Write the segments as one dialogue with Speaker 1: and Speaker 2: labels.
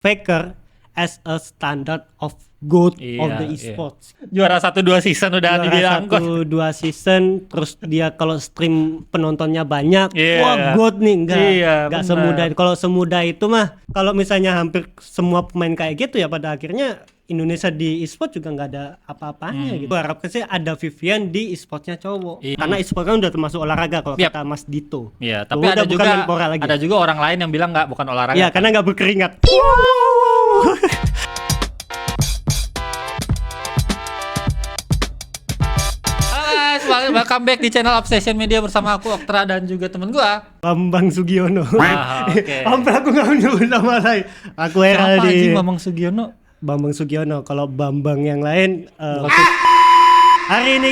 Speaker 1: Faker as a standard of GOAT of the esports.
Speaker 2: Juara 1-2 season udah dibilang.
Speaker 1: 1-2 season, terus dia kalau stream penontonnya banyak, wah GOAT nih, enggak semudah. Kalau semudah itu mah, kalau misalnya hampir semua pemain kayak gitu ya pada akhirnya Indonesia di e-sport juga nggak ada apa-apanya gitu. Harapkan sih ada Vivian di e-sportnya cowok. Karena e-sport kan udah termasuk olahraga kalau kata Mas Dito.
Speaker 2: Iya, tapi ada juga orang lain yang bilang nggak, bukan olahraga.
Speaker 1: Iya, karena nggak berkeringat.
Speaker 2: Welcome back di channel Obsession Media bersama aku Oktra dan juga temen gua
Speaker 1: Bambang Sugiono.
Speaker 2: Oke.
Speaker 1: Sampai aku nggak nyebut nama lain. Aku Heraldi.
Speaker 2: Bambang Sugiono.
Speaker 1: Bambang Sugiono. Kalau Bambang yang lain. Hari ini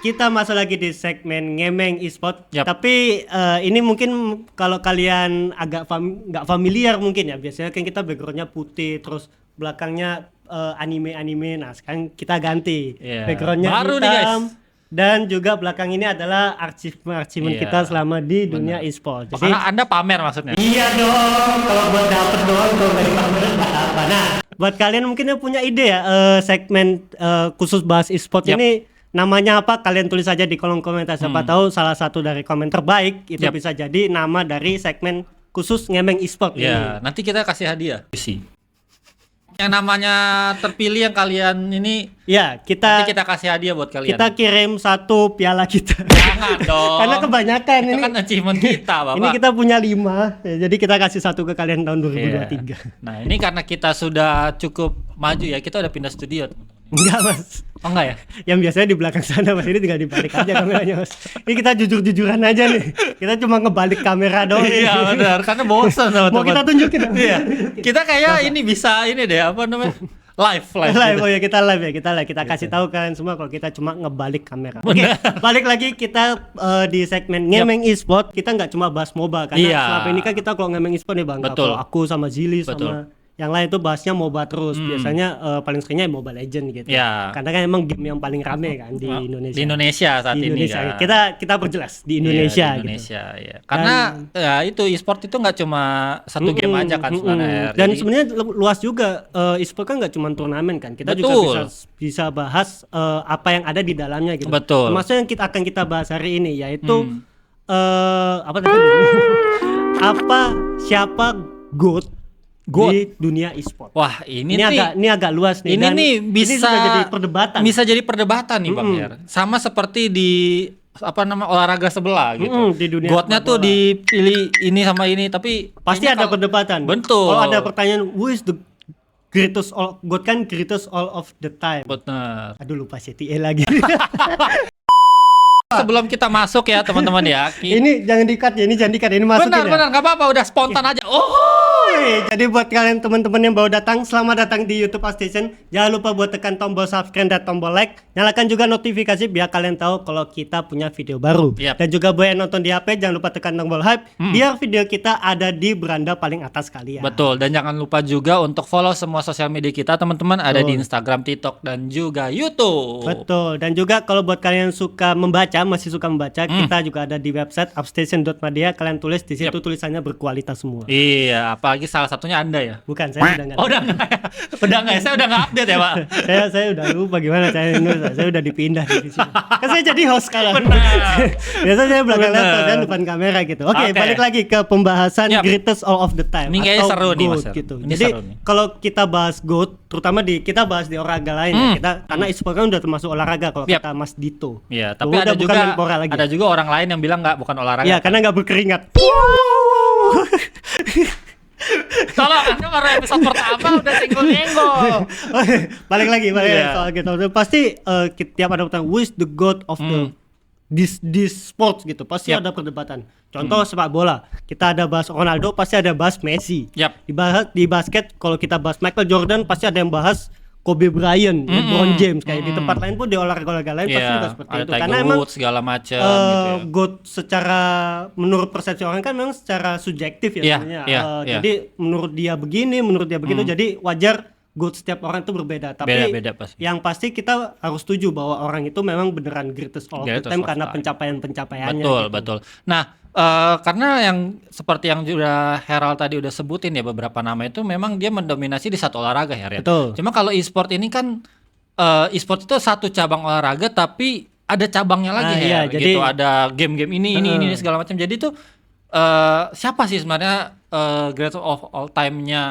Speaker 1: kita masuk lagi di segmen ngemeng e-sport. Tapi ini mungkin kalau kalian agak nggak familiar mungkin ya. Biasanya kan kita backgroundnya putih, terus belakangnya anime. Nah sekarang kita ganti backgroundnya
Speaker 2: baru
Speaker 1: hitam
Speaker 2: nih guys.
Speaker 1: dan juga belakang ini adalah achievement kita selama di dunia e-sport.
Speaker 2: Jadi Anda pamer maksudnya?
Speaker 1: Iya dong, kalau buat dapet doang, kalau nggak dipamer buat apa? Nah, buat kalian mungkin yang punya ide ya segmen khusus bahas e-sport ini namanya apa? Kalian tulis aja di kolom komentar. Siapa tahu salah satu dari komen terbaik itu bisa jadi nama dari segmen khusus ngemeng e-sport ini.
Speaker 2: Nanti kita kasih hadiah. Yang namanya terpilih yang kalian ini nanti kita kasih hadiah buat kalian.
Speaker 1: Kita kirim satu piala kita.
Speaker 2: Jangan dong.
Speaker 1: Karena kebanyakan
Speaker 2: itu
Speaker 1: ini
Speaker 2: kan achievement kita, Bapak.
Speaker 1: Ini kita punya 5, jadi kita kasih satu ke kalian tahun 2023.
Speaker 2: Nah ini karena kita sudah cukup maju ya, kita udah pindah studio.
Speaker 1: Enggak mas.
Speaker 2: Oh enggak ya?
Speaker 1: Yang biasanya di belakang sana mas, ini tinggal dibalik aja kameranya mas. Ini kita jujur-jujuran aja nih. Kita cuma ngebalik kamera doang.
Speaker 2: Iya benar, karena bosan sama
Speaker 1: mau kita tunjukin.
Speaker 2: Iya. Kita kayak ini bisa ini deh, apa namanya? Live.
Speaker 1: Oh ya kita live. Kita kasih tahu kalian semua kalau kita cuma ngebalik kamera. Oke, balik lagi kita di segmen ngemeng e-sport. Kita nggak cuma bahas MOBA karena selama ini kan kita kalau ngemeng e-sport nih bang. Kalau aku sama Zili sama yang lain itu bahasnya MOBA terus. Biasanya paling seringnya Mobile Legend gitu. Karena kan emang game yang paling rame kan di Indonesia.
Speaker 2: Di Indonesia saat ini kan.
Speaker 1: Kita perjelas di Indonesia.
Speaker 2: Di Indonesia gitu. Karena itu e-sport itu nggak cuma satu game aja kan sebenarnya.
Speaker 1: Dan sebenarnya luas juga e-sport kan nggak cuma turnamen kan. Kita juga bisa bahas apa yang ada di dalamnya gitu.
Speaker 2: Betul.
Speaker 1: Termasuk yang akan kita bahas hari ini yaitu apa tadi? Siapa GOAT di dunia e-sport.
Speaker 2: Wah, ini
Speaker 1: agak luas nih.
Speaker 2: Ini bisa
Speaker 1: jadi perdebatan.
Speaker 2: Bisa jadi perdebatan nih, Bang Her. Sama seperti di olahraga sebelah gitu.
Speaker 1: Di dunia
Speaker 2: GOAT-nya tuh dipilih ini sama ini, tapi
Speaker 1: pasti ada perdebatan.
Speaker 2: Betul.
Speaker 1: Kalau ada pertanyaan who is the greatest all, GOAT kan greatest all of the time.
Speaker 2: Benar.
Speaker 1: Aduh lupa CTA lagi.
Speaker 2: Sebelum kita masuk ya teman-teman ya.
Speaker 1: Ini jangan di-cut ya, ini masukin ya.
Speaker 2: Benar, nggak apa-apa, udah spontan aja.
Speaker 1: Jadi buat kalian teman-teman yang baru datang, selamat datang di YouTube Station. Jangan lupa buat tekan tombol subscribe dan tombol like. Nyalakan juga notifikasi biar kalian tahu kalau kita punya video baru. Dan juga buat yang nonton di HP, jangan lupa tekan tombol hype biar video kita ada di beranda paling atas kalian.
Speaker 2: Betul, dan jangan lupa juga untuk follow semua sosial media kita teman-teman. Ada di Instagram, TikTok, dan juga YouTube.
Speaker 1: Betul, dan juga kalau buat kalian masih suka membaca, kita juga ada di website upstation.media. Kalian tulis di situ tulisannya berkualitas semua.
Speaker 2: Iya, apalagi salah satunya Anda ya.
Speaker 1: Bukan, saya udah nggak.
Speaker 2: Udah nggak ya? Saya udah nggak update ya Pak.
Speaker 1: saya udah lupa gimana saya udah dipindah di sini. Kan saya jadi host sekarang. Biasanya saya belakang laptop dan depan kamera gitu. Oke, balik lagi ke pembahasan greatest all of the time.
Speaker 2: Ini kayaknya seru nih Mas.
Speaker 1: Gitu. Jadi kalau kita bahas GOAT, terutama kita bahas di olahraga lain ya. Karena e-sport kan udah termasuk olahraga kalau kata Mas Dito.
Speaker 2: Iya, tapi ada juga orang lain yang bilang nggak, bukan olahraga.
Speaker 1: Iya, karena nggak berkeringat.
Speaker 2: Kalau Anda baru episode pertama udah senggol-senggol.
Speaker 1: Balik lagi soal gitu. Pasti tiap ada pertanyaan who is the GOAT of this sports gitu. Pasti ada perdebatan. Contoh sepak bola, kita ada bahas Ronaldo, pasti ada bahas Messi. Di basket kalau kita bahas Michael Jordan, pasti ada yang bahas Kobe Bryant, LeBron James. Kayak di tempat lain pun, di olahraga lain pasti juga seperti itu. Karena emang
Speaker 2: segala macam gitu
Speaker 1: GOAT secara menurut persepsi orang kan memang secara subjektif ya sebenarnya. Jadi menurut dia begini, menurut dia begitu. Jadi wajar GOAT setiap orang itu berbeda. Tapi
Speaker 2: beda pasti.
Speaker 1: Yang pasti kita harus setuju bahwa orang itu memang beneran greatest all of the time karena pencapaiannya.
Speaker 2: Betul. Nah, Karena yang seperti yang udah Herald tadi udah sebutin ya beberapa nama itu memang dia mendominasi di satu olahraga ya, Rian.
Speaker 1: Betul.
Speaker 2: Cuma kalau e-sport ini kan e-sport itu satu cabang olahraga tapi ada cabangnya lagi
Speaker 1: iya,
Speaker 2: ya,
Speaker 1: jadi
Speaker 2: gitu. Ada game-game ini segala macam. Jadi tuh siapa sih sebenarnya greatest of all time-nya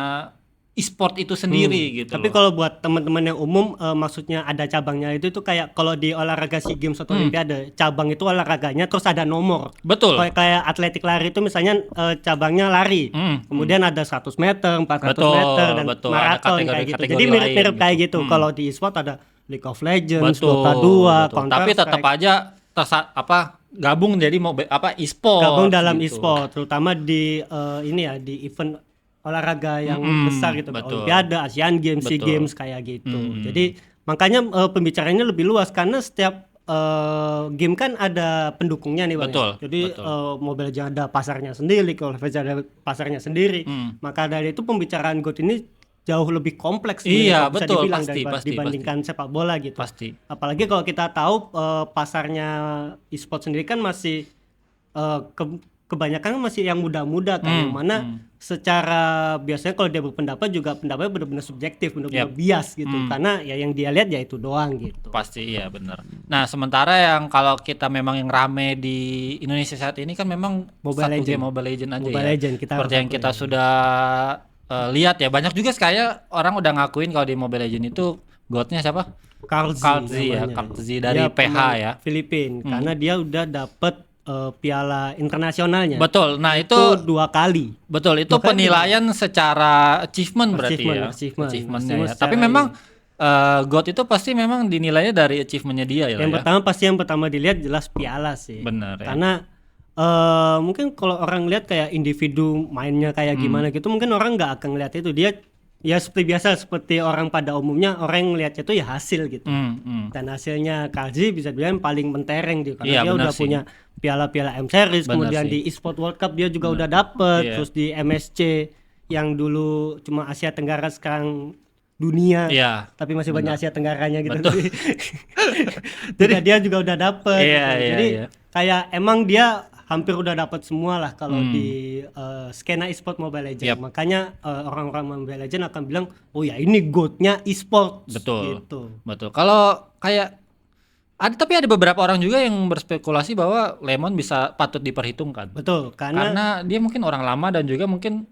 Speaker 2: e-sport itu sendiri gitu
Speaker 1: Tapi
Speaker 2: loh.
Speaker 1: kalau buat teman-teman yang umum, maksudnya ada cabangnya itu tuh kayak kalau di olahraga SEA Games atau Olimpiade, cabang itu olahraganya terus ada nomor.
Speaker 2: Betul.
Speaker 1: Kayak atletik lari itu misalnya cabangnya lari. Kemudian ada 100 meter, 400
Speaker 2: Betul,
Speaker 1: meter dan
Speaker 2: betul. Ada
Speaker 1: maraton kayak gitu.
Speaker 2: kategori-kategori
Speaker 1: Jadi mirip-mirip
Speaker 2: lain
Speaker 1: kayak
Speaker 2: gitu.
Speaker 1: gitu. Kalau di e-sport ada League of Legends,
Speaker 2: Betul,
Speaker 1: Dota 2,
Speaker 2: betul.
Speaker 1: Counter
Speaker 2: Tapi tetap
Speaker 1: Strike.
Speaker 2: aja gabung jadi e-sport.
Speaker 1: Gabung dalam
Speaker 2: gitu.
Speaker 1: e-sport, terutama di ini ya, di event olahraga yang besar gitu,
Speaker 2: betul.
Speaker 1: Olimpiade, Asian Games, SEA
Speaker 2: Betul.
Speaker 1: Games kayak gitu. Jadi makanya pembicaraannya lebih luas karena setiap game kan ada pendukungnya nih Bang.
Speaker 2: Betul,
Speaker 1: Ya. Jadi
Speaker 2: betul.
Speaker 1: Mobile Legends ada pasarnya sendiri, League of Legends ada pasarnya sendiri. Maka dari itu pembicaraan GOAT ini jauh lebih kompleks sebenarnya,
Speaker 2: Iya,
Speaker 1: kalau bisa
Speaker 2: betul,
Speaker 1: dibilang
Speaker 2: pasti,
Speaker 1: dibandingkan sepak bola gitu.
Speaker 2: Pasti.
Speaker 1: Apalagi kalau kita tahu pasarnya e-sport sendiri kan masih kebanyakan masih yang muda-muda kan, yang mana secara biasanya kalau dia berpendapat juga pendapatnya benar-benar subjektif, benar-benar bias gitu, karena ya yang dia lihat ya itu doang gitu.
Speaker 2: Pasti iya benar. Nah, sementara yang kalau kita memang yang rame di Indonesia saat ini kan memang
Speaker 1: Mobile
Speaker 2: satu
Speaker 1: Legend.
Speaker 2: game Mobile Legend aja
Speaker 1: Mobile
Speaker 2: ya.
Speaker 1: Legend, kita
Speaker 2: Seperti
Speaker 1: harus
Speaker 2: yang kita
Speaker 1: akuin.
Speaker 2: sudah lihat ya, banyak juga kayak orang udah ngakuin kalau di Mobile Legend itu GOAT-nya siapa? Karlzy ya,
Speaker 1: namanya.
Speaker 2: Karlzy dari
Speaker 1: Dia
Speaker 2: PH
Speaker 1: pemain
Speaker 2: ya.
Speaker 1: Filipina, karena dia udah dapet piala internasionalnya.
Speaker 2: Betul. Nah, itu
Speaker 1: Itu 2 kali.
Speaker 2: betul, itu
Speaker 1: Bahkan
Speaker 2: penilaian secara achievement berarti ya.
Speaker 1: Achievementnya
Speaker 2: Achievementnya ya.
Speaker 1: secara
Speaker 2: Tapi memang GOAT itu pasti memang dinilainya dari achievementnya dia ya.
Speaker 1: Yang pertama dilihat jelas piala sih.
Speaker 2: Benar ya.
Speaker 1: Karena mungkin kalau orang lihat kayak individu mainnya kayak gimana gitu, mungkin orang nggak akan ngeliat itu. Dia ya seperti biasa, seperti orang pada umumnya, orang yang ngeliatnya itu ya hasil gitu. Dan hasilnya Karlzy bisa dibilang paling mentereng gitu, karena
Speaker 2: Iya,
Speaker 1: dia
Speaker 2: benar
Speaker 1: udah
Speaker 2: sih.
Speaker 1: punya piala-piala M Series,
Speaker 2: Benar
Speaker 1: kemudian
Speaker 2: sih.
Speaker 1: di eSport World Cup dia juga udah dapet,
Speaker 2: Iya.
Speaker 1: terus di MSC yang dulu cuma Asia Tenggara sekarang dunia.
Speaker 2: Iya.
Speaker 1: Tapi masih banyak Asia Tenggaranya gitu.
Speaker 2: Betul.
Speaker 1: Jadi dia juga udah dapet.
Speaker 2: Iya,
Speaker 1: gitu.
Speaker 2: iya,
Speaker 1: Jadi
Speaker 2: iya.
Speaker 1: kayak emang dia hampir udah dapet semua lah kalau di skena e-sport Mobile Legends.
Speaker 2: Yap.
Speaker 1: Makanya orang-orang Mobile Legends akan bilang, oh ya ini GOAT-nya e-sport.
Speaker 2: Betul.
Speaker 1: Gitu.
Speaker 2: Betul. Kalau kayak tapi ada beberapa orang juga yang berspekulasi bahwa Lemon patut diperhitungkan.
Speaker 1: Betul, karena
Speaker 2: Karena dia mungkin orang lama dan juga mungkin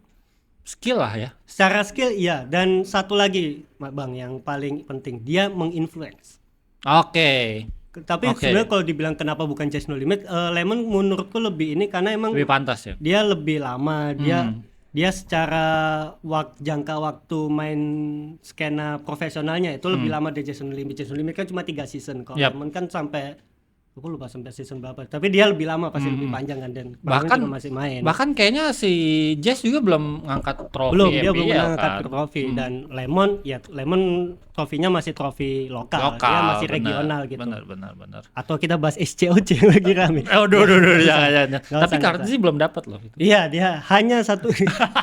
Speaker 2: skill lah ya.
Speaker 1: secara skill iya, dan satu lagi Bang yang paling penting, dia menginfluence.
Speaker 2: Oke.
Speaker 1: Tapi
Speaker 2: Oke.
Speaker 1: sebenarnya kalau dibilang kenapa bukan Chase No Limit, Lemon menurutku lebih ini karena emang
Speaker 2: Lebih pantas ya.
Speaker 1: dia lebih lama, dia secara jangka waktu main skena profesionalnya itu lebih lama dari Jason Limit. Jason Limit kan cuma 3 season, kalau
Speaker 2: Yap.
Speaker 1: Lemon kan sampai aku lupa sampai season berapa, tapi dia lebih lama, pasti lebih panjang kan, dan
Speaker 2: Bahkan
Speaker 1: juga masih main.
Speaker 2: Bahkan kayaknya si Jazz juga belum ngangkat trofi
Speaker 1: Dia belum
Speaker 2: MPL
Speaker 1: mengangkat
Speaker 2: kan.
Speaker 1: trofi, dan Lemon trofinya masih trofi lokal, dia masih
Speaker 2: benar.
Speaker 1: regional gitu.
Speaker 2: Benar.
Speaker 1: Atau kita bahas SCOC yang lagi rame.
Speaker 2: Aduh, jangan.
Speaker 1: Nggak
Speaker 2: Tapi
Speaker 1: usah,
Speaker 2: Karlzy belum dapat loh.
Speaker 1: Iya, dia hanya satu.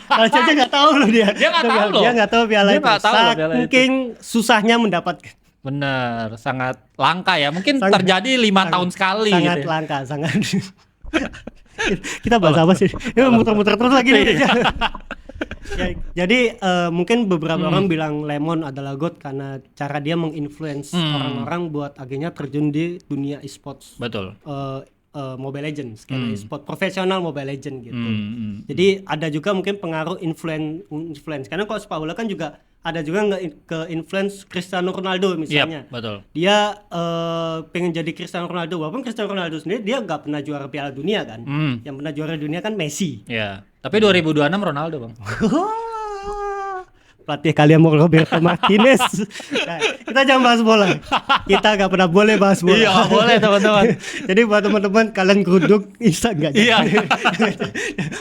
Speaker 1: Kalau Caca nggak tahu loh dia.
Speaker 2: Dia nggak tahu loh.
Speaker 1: Dia nggak tahu piala
Speaker 2: Dia
Speaker 1: itu.
Speaker 2: nggak tahu loh piala itu.
Speaker 1: Saking susahnya mendapatkan.
Speaker 2: Benar, sangat langka ya. Mungkin
Speaker 1: Sangat-
Speaker 2: terjadi 5 tahun sekali
Speaker 1: Sangat
Speaker 2: gitu. Ya.
Speaker 1: langka, sangat. Kita bahas apa sih? Ini muter-muter terus lagi nih.
Speaker 2: Iya.
Speaker 1: Ya, jadi mungkin beberapa orang bilang Lemon adalah GOAT karena cara dia menginfluence orang-orang buat akhirnya terjun di dunia e-sports.
Speaker 2: Betul.
Speaker 1: Mobile Legends, skena e-sport profesional Mobile Legends gitu.
Speaker 2: Hmm.
Speaker 1: Jadi ada juga mungkin pengaruh influence. Karena kalau sepak bola kan juga ada juga nggak ke influence Cristiano Ronaldo misalnya.
Speaker 2: Yap, betul.
Speaker 1: Dia pengen jadi Cristiano Ronaldo, walaupun Cristiano Ronaldo sendiri dia nggak pernah juara Piala Dunia kan. Yang pernah juara dunia kan Messi.
Speaker 2: Ya. Tapi 2026 Ronaldo, Bang.
Speaker 1: Pelatih kalian mau Roberto Martinez. Nah, kita jangan bahas bola. Kita nggak pernah boleh bahas bola.
Speaker 2: Iya, nggak boleh, teman-teman.
Speaker 1: Jadi buat teman-teman kalian geruduk Insta nggak?
Speaker 2: Iya.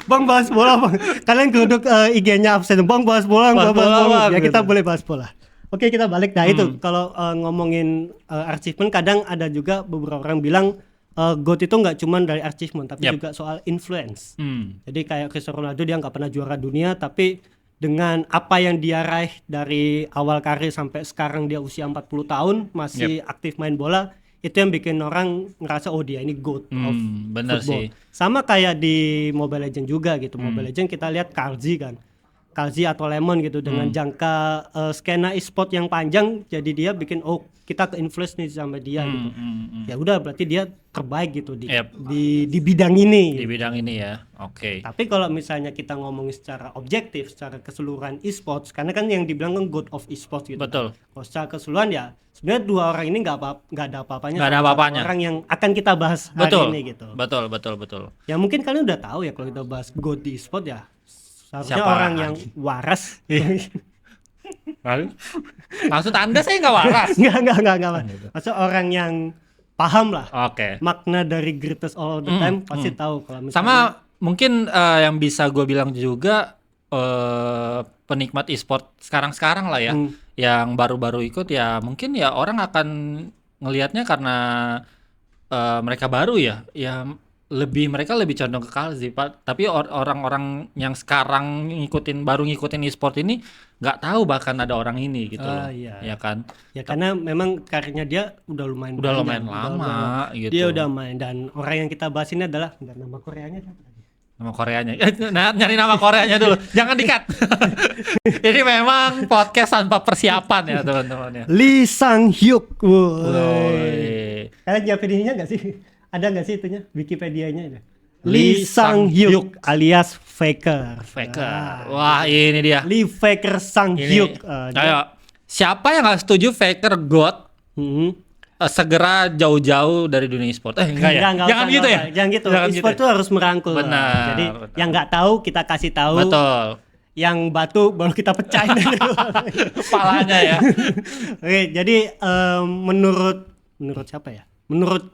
Speaker 1: Bang bahas bola bang. Kalian geruduk IG-nya absen. Bang bahas bola,
Speaker 2: Bahas
Speaker 1: bahas
Speaker 2: bola,
Speaker 1: bola.
Speaker 2: Bang,
Speaker 1: Ya kita
Speaker 2: gitu.
Speaker 1: boleh bahas bola. Oke kita balik. Nah itu kalau ngomongin achievement, kadang ada juga beberapa orang bilang GOAT itu nggak cuma dari achievement, tapi
Speaker 2: Yap.
Speaker 1: juga soal influence.
Speaker 2: Hmm.
Speaker 1: Jadi kayak Cristiano Ronaldo, dia nggak pernah juara dunia, tapi dengan apa yang dia raih dari awal karir sampai sekarang dia usia 40 tahun masih aktif main bola, itu yang bikin orang ngerasa oh dia ini GOAT of
Speaker 2: bener
Speaker 1: football.
Speaker 2: sih.
Speaker 1: Sama kayak di Mobile Legends juga gitu. Mobile Legends kita lihat Karzi kan. Karzi atau Lemon gitu dengan jangka skena e-sport yang panjang, jadi dia bikin oh kita ke influence nih sama dia gitu. Ya udah berarti dia terbaik gitu di di bidang ini.
Speaker 2: Di bidang ini ya. Oke.
Speaker 1: Tapi kalau misalnya kita ngomongin secara objektif, secara keseluruhan e-sports, karena kan yang dibilang kan God of e-sports gitu.
Speaker 2: Betul.
Speaker 1: Kalau secara keseluruhan ya sebenarnya dua orang ini nggak ada apa-apanya.
Speaker 2: Nggak ada
Speaker 1: sama
Speaker 2: apa-apanya.
Speaker 1: orang yang akan kita bahas hari
Speaker 2: Betul.
Speaker 1: ini gitu.
Speaker 2: Betul.
Speaker 1: Ya mungkin kalian udah tahu ya kalau kita bahas God di e-sport ya seharusnya
Speaker 2: Siapa
Speaker 1: orang
Speaker 2: lagi?
Speaker 1: yang waras.
Speaker 2: Maksud Anda saya nggak waras.
Speaker 1: Enggak. Maksudnya orang yang paham lah
Speaker 2: Oke.
Speaker 1: makna dari greatest all the time pasti tahu kalau misalnya
Speaker 2: Sama mungkin yang bisa gue bilang juga penikmat e-sport sekarang lah ya, yang baru-baru ikut ya mungkin ya orang akan ngelihatnya karena mereka baru ya mereka lebih condong ke Karzi, Pak. Tapi orang-orang yang sekarang baru ngikutin e-sport ini nggak tahu bahkan ada orang ini gitu loh.
Speaker 1: Iya.
Speaker 2: Ya kan?
Speaker 1: ya karena memang karirnya dia udah lumayan panjang,
Speaker 2: lama gitu.
Speaker 1: dia udah main dan orang yang kita bahas ini adalah dan nama Koreanya siapa tadi?
Speaker 2: Nama Koreanya. Nah, nyari nama Koreanya dulu. Jangan di-cut. Ini memang podcast tanpa persiapan ya, teman-teman ya.
Speaker 1: Lee Sang Hyuk.
Speaker 2: Woi.
Speaker 1: Kalian nyiapin ininya nggak sih? Ada nggak sih itunya Wikipedia-nya? Lee Sang Hyuk alias Faker.
Speaker 2: Wah, ini dia.
Speaker 1: Lee Faker Sang
Speaker 2: Ini.
Speaker 1: Hyuk.
Speaker 2: Ayo. Siapa yang nggak setuju Faker God segera jauh-jauh dari dunia e-sport? Enggak ya? Jangan gitu ya?
Speaker 1: Jangan gitu. E-sport itu harus merangkul.
Speaker 2: Benar.
Speaker 1: Jadi yang nggak tahu kita kasih tahu.
Speaker 2: Betul.
Speaker 1: Yang batu baru kita pecahin.
Speaker 2: Kepalanya ya.
Speaker 1: Oke, jadi menurut siapa ya? Menurut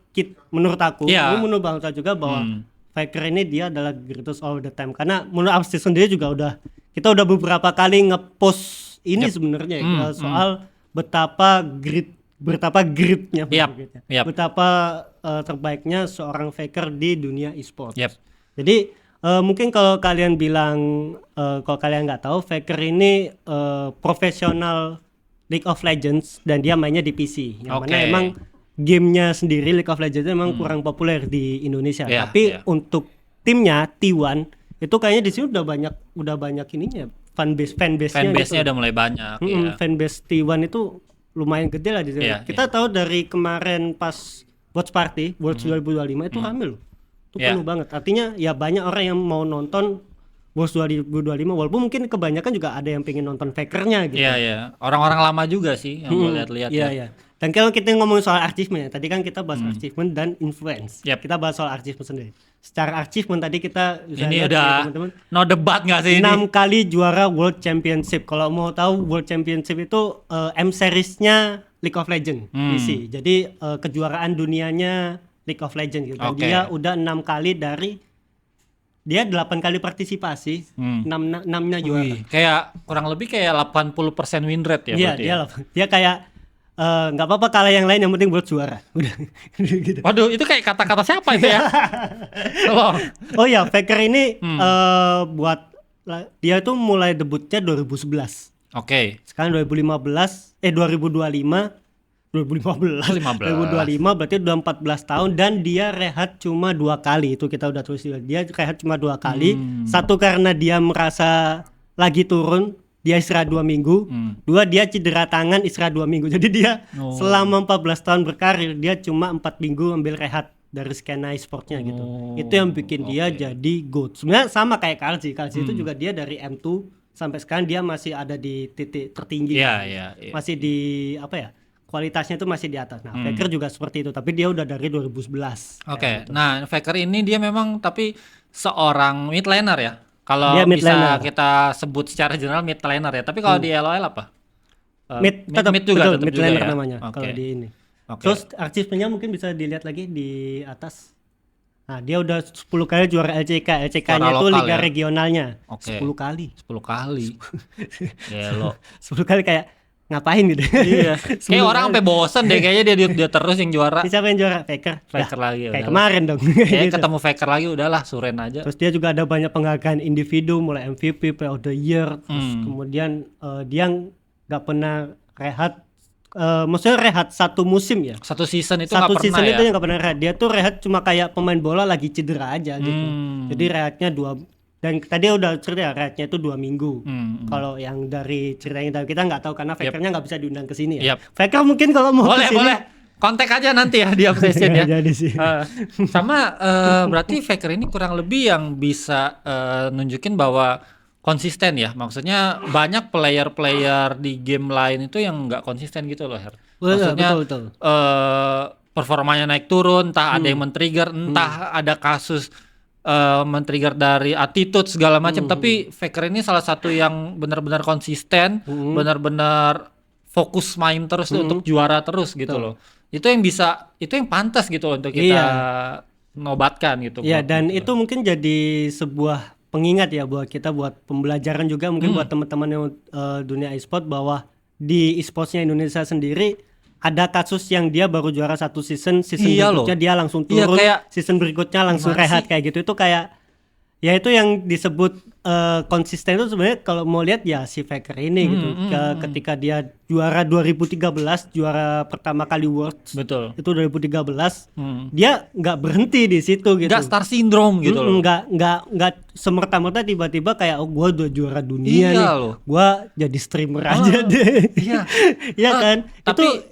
Speaker 1: aku,
Speaker 2: Iya.
Speaker 1: ini menurut Bang Sa juga bahwa Faker ini dia adalah greatest all the time. Karena menurut Apsis sendiri juga kita udah beberapa kali ngepost ini sebenarnya soal betapa gritnya, betapa terbaiknya seorang Faker di dunia e-sport. Jadi mungkin kalau kalian bilang kalau kalian nggak tahu, Faker ini profesional League of Legends dan dia mainnya di PC. Yang mana emang gamenya sendiri League of Legends memang kurang populer di Indonesia. Tapi untuk timnya T1 itu kayaknya di sini udah banyak ininya fanbase-nya gitu.
Speaker 2: Udah mulai banyak.
Speaker 1: Fanbase T1 itu lumayan gede lah di sini. Kita tahu dari kemarin pas Watch Party Worlds 2025 itu rame loh. Itu penuh banget. Artinya ya banyak orang yang mau nonton Worlds 2025 walaupun mungkin kebanyakan juga ada yang pengen nonton Fakernya gitu.
Speaker 2: Iya. Orang-orang lama juga sih yang gue lihat-lihat ya.
Speaker 1: Iya. Dan kalau kita ngomongin soal achievement, tadi kan kita bahas achievement dan influence. Kita bahas soal achievement sendiri. Secara achievement tadi kita
Speaker 2: ini
Speaker 1: lihat,
Speaker 2: udah
Speaker 1: ya, teman-teman,
Speaker 2: no debat nggak sih
Speaker 1: 6
Speaker 2: ini?
Speaker 1: kali juara World Championship. Kalau mau tahu World Championship itu M series-nya League of Legends PC. Jadi kejuaraan dunianya League of Legends gitu. Dan dia udah 6 kali dia 8 kali partisipasi, 6-nya juara.
Speaker 2: Kayak kurang lebih kayak 80% win rate ya.
Speaker 1: Iya, dia kayak nggak apa-apa kalah yang lain, yang penting buat juara. Udah gitu.
Speaker 2: Waduh, itu kayak kata-kata siapa itu ya?
Speaker 1: Oh ya, Faker ini dia tuh mulai debutnya 2011.
Speaker 2: Oke.
Speaker 1: Sekarang 2025 berarti udah 14 tahun dan dia rehat cuma 2 kali. Itu kita udah tulis dia rehat cuma 2 kali. Satu karena dia merasa lagi turun, dia istirahat 2 minggu. 2 dia cedera tangan, istirahat 2 minggu. Jadi dia selama 14 tahun berkarir dia cuma 4 minggu ambil rehat dari skena e-sportnya gitu. Itu yang bikin dia jadi GOAT. Sebenarnya sama kayak Karzi itu juga dia dari M2 sampai sekarang dia masih ada di titik tertinggi.
Speaker 2: Iya.
Speaker 1: Masih di kualitasnya itu masih di atas. Nah, Faker juga seperti itu, tapi dia udah dari 2011.
Speaker 2: Oke. Nah, Faker ini dia memang tapi seorang mid laner ya. Kalau
Speaker 1: Dia mid
Speaker 2: bisa
Speaker 1: laner.
Speaker 2: kita sebut secara general mid laner ya. Tapi kalau di LOL apa?
Speaker 1: Mid
Speaker 2: juga
Speaker 1: mid
Speaker 2: juga
Speaker 1: laner
Speaker 2: ya?
Speaker 1: namanya kalau di ini. Terus achievement-nya mungkin bisa dilihat lagi di atas. Nah, dia udah 10 kali juara LCK. LCK-nya itu liga regionalnya. 10 kali.
Speaker 2: 10 kali. Gelo.
Speaker 1: 10 kali kayak ngapain gitu.
Speaker 2: Iya. Kayak orang sampai bosen deh kayaknya dia terus yang juara.
Speaker 1: Siapa yang juara? Faker
Speaker 2: lagi.
Speaker 1: Kayak kemarin dong.
Speaker 2: Kayak ketemu Faker lagi udahlah suren aja.
Speaker 1: Terus dia juga ada banyak penghargaan individu mulai MVP, Player of the Year. Terus kemudian dia nggak pernah rehat maksudnya rehat satu musim ya.
Speaker 2: Satu season itu nggak
Speaker 1: Satu
Speaker 2: pernah
Speaker 1: season
Speaker 2: ya.
Speaker 1: itu yang nggak pernah rehat. Dia tuh rehat cuma kayak pemain bola lagi cedera aja gitu. Jadi rehatnya dan tadi udah cerita ya, rehatnya itu 2 minggu. Kalau yang dari cerita yang kita nggak tahu karena Fakernya nggak bisa diundang ke sini ya. Faker mungkin kalau mau
Speaker 2: Boleh,
Speaker 1: ke sini.
Speaker 2: boleh. Kontak aja nanti ya di Obsession ya.
Speaker 1: Jadi sih.
Speaker 2: Sama berarti Faker ini kurang lebih yang bisa nunjukin bahwa konsisten ya. Maksudnya banyak player-player di game lain itu yang nggak konsisten gitu loh, Her. Maksudnya
Speaker 1: Betul.
Speaker 2: performanya naik turun, entah ada yang men-trigger, entah ada kasus men-trigger dari attitude segala macam. Tapi Faker ini salah satu yang benar-benar konsisten, benar-benar fokus main terus tuh untuk juara terus gitu loh. Itu yang pantas gitu loh untuk kita nobatkan gitu.
Speaker 1: Iya, dan itu mungkin jadi sebuah pengingat ya buat kita, buat pembelajaran juga mungkin buat teman-teman yang dunia e-sport, bahwa di e-sportsnya Indonesia sendiri ada kasus yang dia baru juara satu season berikutnya dia langsung turun, season berikutnya langsung rehat kayak gitu. Itu kayak ya itu yang disebut konsisten itu sebenarnya kalau mau lihat ya si Faker ini gitu. Ketika dia juara 2013, juara pertama kali Worlds.
Speaker 2: Betul.
Speaker 1: Itu 2013. Dia nggak berhenti di situ gitu.
Speaker 2: Nggak star syndrome gitu loh.
Speaker 1: Nggak semerta-merta tiba-tiba kayak gue udah juara dunia nih. Gue jadi streamer aja deh. Iya. Iya kan?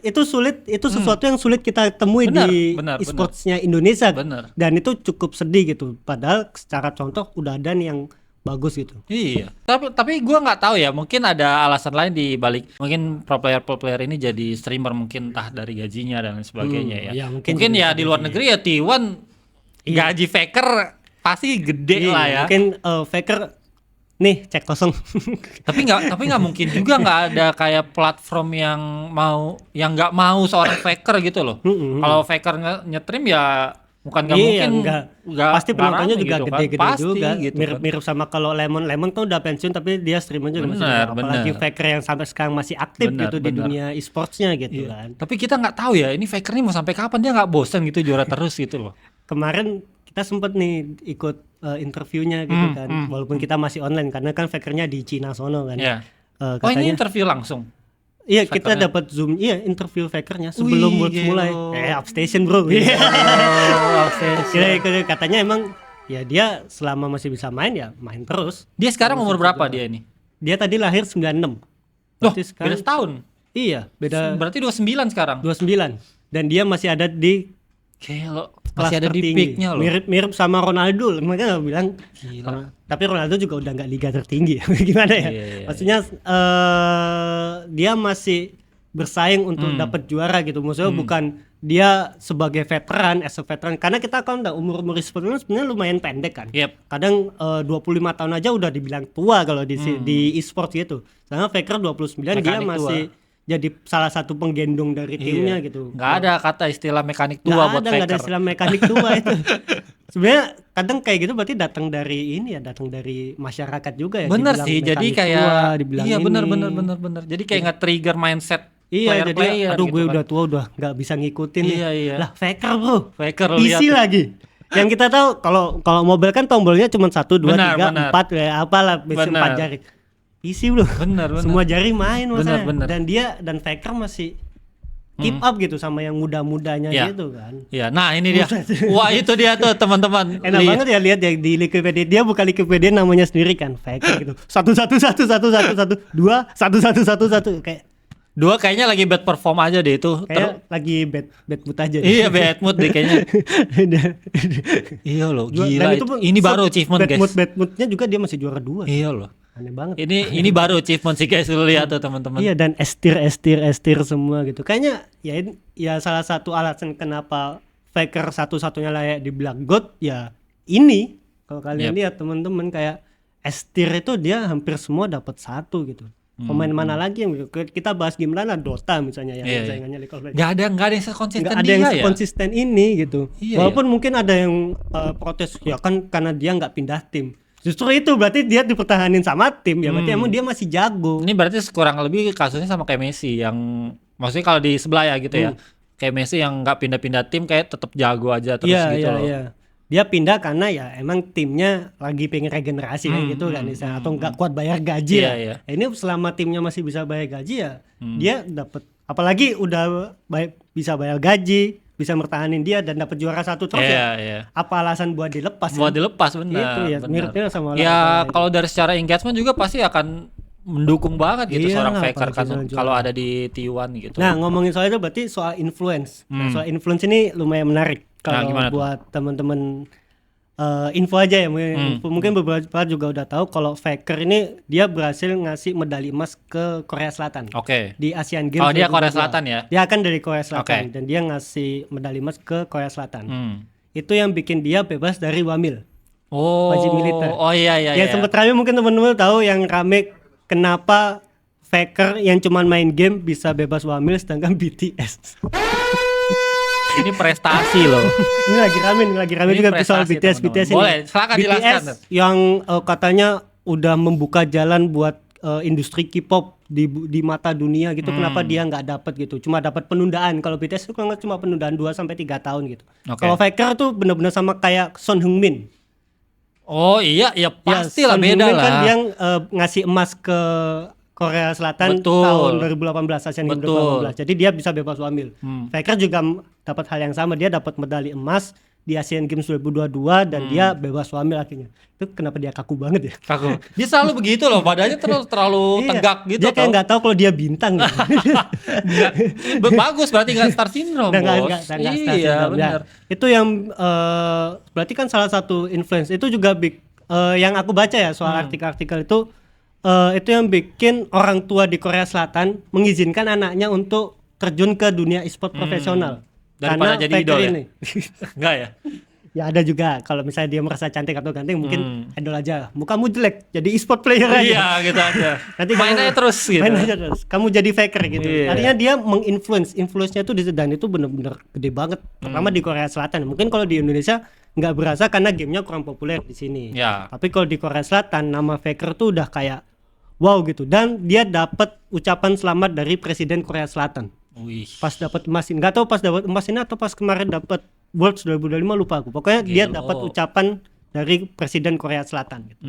Speaker 1: Itu sulit, itu sesuatu yang sulit kita temui di e-sportsnya Indonesia. Dan itu cukup sedih gitu. Padahal secara contoh udah ada nih yang bagus gitu.
Speaker 2: Iya. Tapi gue nggak tahu ya. Mungkin ada alasan lain di balik. Mungkin pro player ini jadi streamer, mungkin entah dari gajinya dan sebagainya ya. Mungkin ya di luar negeri ya T1 gaji Faker pasti gede lah ya.
Speaker 1: Mungkin Faker nih cek kosong.
Speaker 2: tapi nggak mungkin juga nggak ada kayak platform yang nggak mau seorang Faker gitu loh. Kalau Faker nyetrim ya bukan nggak mungkin,
Speaker 1: nggak pasti penontonnya juga
Speaker 2: gitu
Speaker 1: gede-gede
Speaker 2: kan.
Speaker 1: juga
Speaker 2: gitu
Speaker 1: mirip sama kalau Lemon kan udah pensiun tapi dia streamernya juga masih apalagi Faker yang sampai sekarang masih aktif gitu di dunia e-sportsnya gitu kan.
Speaker 2: Tapi kita nggak tahu ya ini Faker ini mau sampai kapan, dia nggak bosan gitu juara terus gitu loh.
Speaker 1: Kemarin kita sempet nih ikut interviewnya gitu kan, walaupun kita masih online karena kan Fakernya di Cina sono kan.
Speaker 2: Katanya, ini interview langsung?
Speaker 1: Iya, kita dapat Zoom, interview Fakernya sebelum Worlds mulai. Upstation bro. Katanya emang ya dia selama masih bisa main ya main terus.
Speaker 2: Dia sekarang umur berapa dia ini?
Speaker 1: Dia tadi lahir 96.
Speaker 2: Beda setahun?
Speaker 1: Iya, beda.
Speaker 2: Berarti 29 sekarang?
Speaker 1: 29. Dan dia masih ada di
Speaker 2: masih ada di peaknya loh.
Speaker 1: Mirip sama Ronaldo, mereka bilang. Gila. Tapi Ronaldo juga udah nggak liga tertinggi. Gimana ya? Maksudnya dia masih bersaing untuk dapat juara gitu. Maksudnya bukan dia sebagai veteran, karena kita kan udah umur e-sport sebenarnya lumayan pendek kan. Kadang 25 tahun aja udah dibilang tua kalau di e-sport gitu. Karena Faker 29 dia masih jadi salah satu penggendong dari timnya gitu.
Speaker 2: Nggak ada kata istilah mekanik tua buat Faker.
Speaker 1: Nggak ada istilah mekanik tua itu. Sebenarnya kadang kayak gitu berarti datang dari masyarakat juga ya.
Speaker 2: Bener sih, jadi kayak
Speaker 1: tua,
Speaker 2: bener. Jadi kayak nge-trigger mindset
Speaker 1: jadi
Speaker 2: player
Speaker 1: aduh
Speaker 2: gitu
Speaker 1: gue
Speaker 2: kan.
Speaker 1: udah tua udah nggak bisa ngikutin
Speaker 2: Iya.
Speaker 1: Lah Faker bro.
Speaker 2: Faker
Speaker 1: isi lagi. Yang kita tahu kalau mobile kan tombolnya cuma 1, 2, 3, 4 apalah besi 4 jari. Isi bro.
Speaker 2: Bener.
Speaker 1: Semua jari main maksudnya.
Speaker 2: Bener.
Speaker 1: Dan Faker masih keep up gitu sama yang muda-mudanya gitu kan.
Speaker 2: Iya, nah ini dia. Wah, itu dia tuh teman-teman.
Speaker 1: Enak banget ya lihat ya di Wikipedia. Dia buka Wikipedia namanya sendiri kan, Faker gitu. 1 2 1 1 1 kayak
Speaker 2: 2 kayaknya lagi bad perform aja deh itu.
Speaker 1: Kayak lagi bad mood aja.
Speaker 2: Iya, bad mood deh kayaknya. Iya loh, gila. Ini baru achievement guys.
Speaker 1: Bad moodnya juga dia masih juara 2.
Speaker 2: Iya loh.
Speaker 1: Aneh banget.
Speaker 2: Ini baru achievement sih guys, lu lihat tuh teman-teman.
Speaker 1: Iya, dan estir semua gitu. Kayaknya ya salah satu alasan kenapa Faker satu-satunya layak dibilang GOAT ya ini. Kalau kalian lihat teman-teman kayak estir itu dia hampir semua dapat 1 gitu. Pemain mana lagi yang kita bahas game lain, Dota misalnya yang saingannya League of Legends.
Speaker 2: Gak ada yang sekonsisten
Speaker 1: dia. Gak ada yang sekonsisten ini gitu. Walaupun mungkin ada yang protes ya kan karena dia nggak pindah tim. Justru itu berarti dia dipertahanin sama tim ya, berarti emang dia masih jago. Ini
Speaker 2: berarti kurang lebih kasusnya sama kayak Messi yang maksudnya kalau di sebelah ya gitu ya. Kayak Messi yang nggak pindah-pindah tim kayak tetap jago aja terus gitu loh. Iya.
Speaker 1: Dia pindah karena ya emang timnya lagi pengen regenerasi kayak gitu kan misalnya, atau nggak kuat bayar gaji Ini selama timnya masih bisa bayar gaji ya dia dapat Apalagi udah bisa bayar gaji, bisa mertahanin dia dan dapat juara satu terus ya. Apa alasan buat dilepas?
Speaker 2: Buat dilepas benar.
Speaker 1: Itu ya mirip-mirip sama
Speaker 2: ya kalau dari secara engagement juga pasti akan mendukung banget gitu seorang Faker kan kalau ada di T1 gitu.
Speaker 1: Nah, ngomongin soal itu berarti soal influence. Nah, soal influence ini lumayan menarik kalau buat teman-teman info aja ya, mungkin beberapa juga udah tahu kalau Faker ini dia berhasil ngasih medali emas ke Korea Selatan. Di Asian Games.
Speaker 2: Oh, dia Korea Selatan ya?
Speaker 1: Dia akan dari Korea Selatan dan dia ngasih medali emas ke Korea Selatan. Itu yang bikin dia bebas dari wamil. Wajib militer.
Speaker 2: Oh iya.
Speaker 1: Yang sempat rame mungkin teman-teman tahu yang rame kenapa Faker yang cuman main game bisa bebas wamil sedangkan BTS.
Speaker 2: Ini prestasi loh.
Speaker 1: Ini lagi rame juga soal BTS ini.
Speaker 2: Boleh, silakan jelaskan.
Speaker 1: Yang katanya udah membuka jalan buat industri K-pop di mata dunia gitu. Kenapa dia nggak dapat gitu? Cuma dapat penundaan. Kalau BTS itu cuma penundaan 2 sampai 3 tahun gitu. Kalau Faker tuh benar-benar sama kayak Son Heung-min.
Speaker 2: Oh iya, pastilah beda lah.
Speaker 1: Kan dia ngasih emas ke Korea Selatan tahun 2018 Asian Games 2018. Jadi dia bisa bebas wamil. Faker juga dapat hal yang sama, dia dapat medali emas di Asian Games 2022 dan dia bebas wamil akhirnya. Itu kenapa dia kaku banget ya?
Speaker 2: Kaku. Dia selalu begitu loh, badannya terlalu tegak gitu.
Speaker 1: Dia kayak nggak tahu kalau dia bintang. Gitu.
Speaker 2: Bagus berarti nggak star syndrome, bos.
Speaker 1: Iya benar. Itu yang berarti kan salah satu influence. Itu juga yang aku baca ya soal artikel-artikel itu yang bikin orang tua di Korea Selatan mengizinkan anaknya untuk terjun ke dunia e-sport profesional.
Speaker 2: Daripada jadi idol ya? Enggak ya?
Speaker 1: Ya ada juga kalau misalnya dia merasa cantik atau ganteng mungkin idol aja. Mukamu jelek jadi e-sport player aja.
Speaker 2: Iya gitu aja. Nanti main aja terus gitu.
Speaker 1: Main aja terus. Kamu jadi Faker gitu. Artinya dia influence-nya tuh dan itu benar-benar gede banget. Pertama di Korea Selatan. Mungkin kalau di Indonesia nggak berasa karena gamenya kurang populer di sini. Tapi kalau di Korea Selatan nama Faker tuh udah kayak wow gitu. Dan dia dapat ucapan selamat dari Presiden Korea Selatan. Pas dapat emas ini, nggak tahu pas dapat emas ini atau pas kemarin dapat Worlds 2025 lupa aku. Pokoknya dia dapat ucapan dari Presiden Korea Selatan gitu.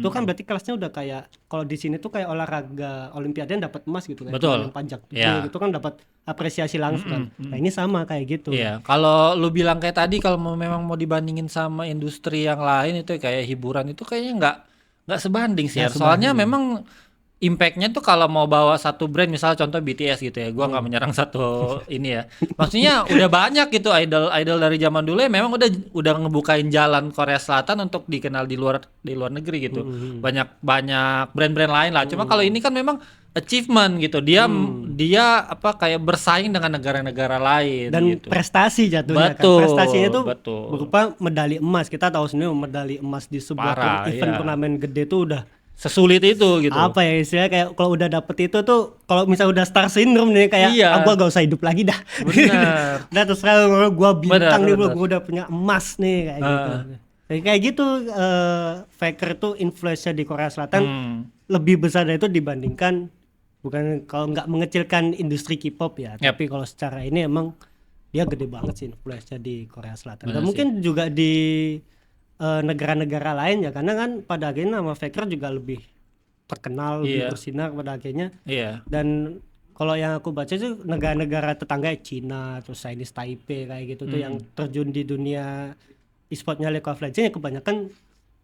Speaker 1: Itu kan berarti kelasnya udah kayak kalau di sini tuh kayak olahraga Olimpiade dapat emas gitu kan.
Speaker 2: Betul.
Speaker 1: Yang pajak itu kan dapat apresiasi langsung kan. Nah, ini sama kayak gitu.
Speaker 2: Iya, kalau lu bilang kayak tadi kalau memang mau dibandingin sama industri yang lain itu kayak hiburan itu kayaknya nggak sebanding sih. Soalnya memang impact-nya tuh kalau mau bawa satu brand misalnya contoh BTS gitu ya, gua nggak menyerang satu ini ya, maksudnya udah banyak gitu idol dari zaman dulu ya memang udah ngebukain jalan Korea Selatan untuk dikenal di luar negeri gitu. Banyak brand-brand lain lah, cuma kalau ini kan memang achievement gitu, dia apa kayak bersaing dengan negara-negara lain
Speaker 1: dan
Speaker 2: gitu.
Speaker 1: Prestasi jatuhnya
Speaker 2: kan
Speaker 1: prestasinya tuh berupa medali emas. Kita tahu sendiri medali emas di sebuah event turnamen gede tuh udah
Speaker 2: sesulit itu gitu.
Speaker 1: Apa ya istilahnya kayak kalau udah dapet itu tuh kalau misalnya udah star syndrome nih kayak gua gak usah hidup lagi dah.
Speaker 2: Benar.
Speaker 1: Udah terserah gua bintang nih gua udah punya emas nih kayak gitu. Kayak gitu Faker tuh influence-nya di Korea Selatan lebih besar dari itu dibandingkan bukan kalau nggak mengecilkan industri K-pop ya, tapi kalau secara ini emang dia gede banget sih influence-nya di Korea Selatan. Dan mungkin juga di negara-negara lain ya karena kan pada akhirnya nama Faker juga lebih terkenal, lebih bersinar pada akhirnya. Dan kalau yang aku baca itu negara-negara tetangga Cina terus Chinese Taipei kayak gitu tuh yang terjun di dunia e-sportnya League of Legends ya kebanyakan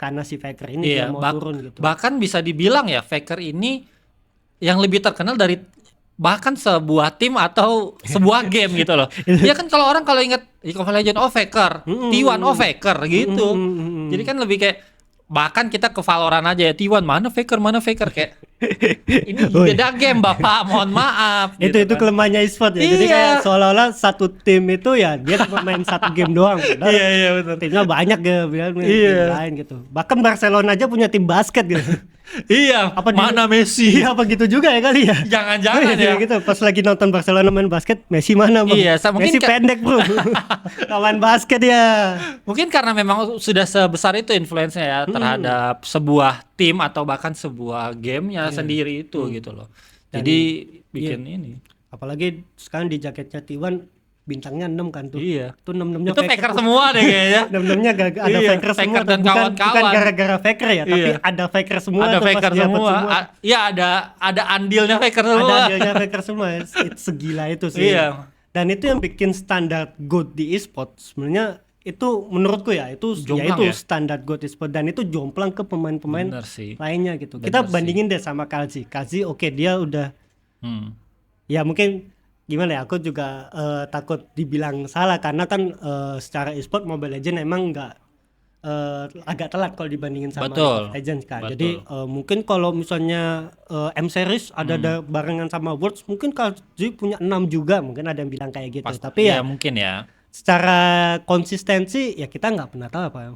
Speaker 1: karena si Faker ini dia mau turun gitu.
Speaker 2: Bahkan bisa dibilang ya Faker ini yang lebih terkenal dari bahkan sebuah tim atau sebuah game gitu loh. Dia kan kalau orang kalau ingat League of Legends Faker, T1 Faker gitu. Jadi kan lebih kayak bahkan kita ke Valorant aja ya, T1 mana Faker kayak ini beda game Bapak, mohon maaf.
Speaker 1: Itu kelemahannya e-sport ya. Jadi kayak seolah-olah satu tim itu ya dia cuma main satu game doang.
Speaker 2: Iya betul.
Speaker 1: Timnya banyak bilang lain gitu. Bahkan Barcelona aja punya tim basket gitu.
Speaker 2: Iya, apa mana Messi?
Speaker 1: Iya, apa gitu juga ya kali ya?
Speaker 2: Jangan-jangan ya.
Speaker 1: Gitu, pas lagi nonton Barcelona main basket, Messi mana bang?
Speaker 2: Iya,
Speaker 1: Messi pendek bro. Kawan basket ya.
Speaker 2: Mungkin karena memang sudah sebesar itu influence-nya ya terhadap sebuah tim atau bahkan sebuah gamenya sendiri itu gitu loh. Jadi bikin ini.
Speaker 1: Apalagi sekarang di jaketnya T1 bintangnya 6 kan tuh.
Speaker 2: Iya.
Speaker 1: Itu 6-6-nya
Speaker 2: Itu faker semua deh kayaknya.
Speaker 1: 6-6-nya ada
Speaker 2: Iya,
Speaker 1: faker semua
Speaker 2: faker dan
Speaker 1: bukan
Speaker 2: kawan-kawan.
Speaker 1: gara-gara faker ya, tapi
Speaker 2: Iya.
Speaker 1: ada faker semua
Speaker 2: Ada
Speaker 1: tuh pas
Speaker 2: faker
Speaker 1: dia dapat
Speaker 2: semua. Iya, ada andilnya faker
Speaker 1: Ada
Speaker 2: semua.
Speaker 1: adilnya faker semua. Segila itu sih.
Speaker 2: Iya.
Speaker 1: Dan itu yang bikin standar GOAT di e-sport sebenarnya itu menurutku ya itu
Speaker 2: Jomplang
Speaker 1: yaitu
Speaker 2: ya?
Speaker 1: standar GOAT e-sport dan itu jomplang ke pemain-pemain
Speaker 2: Bener sih.
Speaker 1: lainnya gitu.
Speaker 2: Bener
Speaker 1: Kita
Speaker 2: sih.
Speaker 1: bandingin deh sama Kazi. Kazi oke dia udah ya mungkin gimana ya, aku juga takut dibilang salah karena kan secara e-sport Mobile Legends emang nggak agak telat kalau dibandingin sama
Speaker 2: Betul.
Speaker 1: League of Legends kan.
Speaker 2: Betul.
Speaker 1: Jadi mungkin kalau misalnya M series ada barengan sama Worlds mungkin Kazi punya 6 juga, mungkin ada yang bilang kayak gitu. Tapi ya
Speaker 2: mungkin ya.
Speaker 1: secara konsistensi ya kita nggak pernah tahu apa.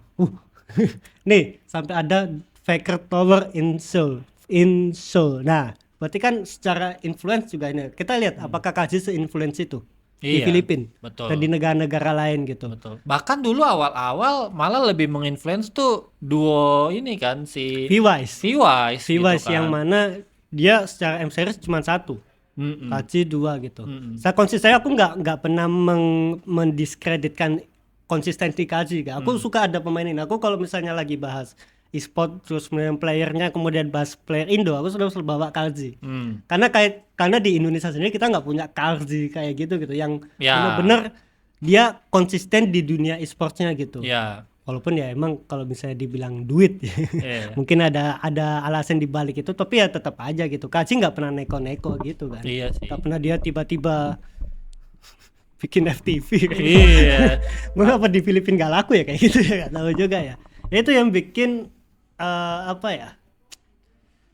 Speaker 1: Nih sampai ada Faker Tower in Seoul. Nah, berarti kan secara influence juga ini. Kita lihat apakah Kazi se-influence itu di
Speaker 2: Iya,
Speaker 1: Filipina
Speaker 2: betul.
Speaker 1: dan di negara-negara lain gitu.
Speaker 2: Betul. Bahkan dulu awal-awal malah lebih menginfluence tuh duo ini kan si
Speaker 1: V-Wise
Speaker 2: V-Wise gitu kan.
Speaker 1: yang mana dia secara M series cuma satu. Kazi 2 gitu. Saya konsisten, aku nggak pernah mendiskreditkan konsistensi Kazi. Aku suka ada pemain ini. Aku kalau misalnya lagi bahas e-sport terus kemudian playernya kemudian bahas player Indo, aku selalu bawa Kazi. Karena di Indonesia sendiri kita nggak punya Kazi kayak gitu yang
Speaker 2: Ya.
Speaker 1: benar-benar dia konsisten di dunia e-sportnya gitu.
Speaker 2: Ya.
Speaker 1: Walaupun ya emang kalau misalnya dibilang duit
Speaker 2: Iya.
Speaker 1: mungkin ada alasan di balik itu, tapi ya tetap aja gitu. Kazi nggak pernah neko-neko gitu kan.
Speaker 2: Iya sih.
Speaker 1: Nggak pernah dia tiba-tiba bikin FTV.
Speaker 2: Iya.
Speaker 1: Mengapa di Filipina nggak laku ya kayak gitu ya, nggak tahu juga ya. Itu yang bikin apa ya?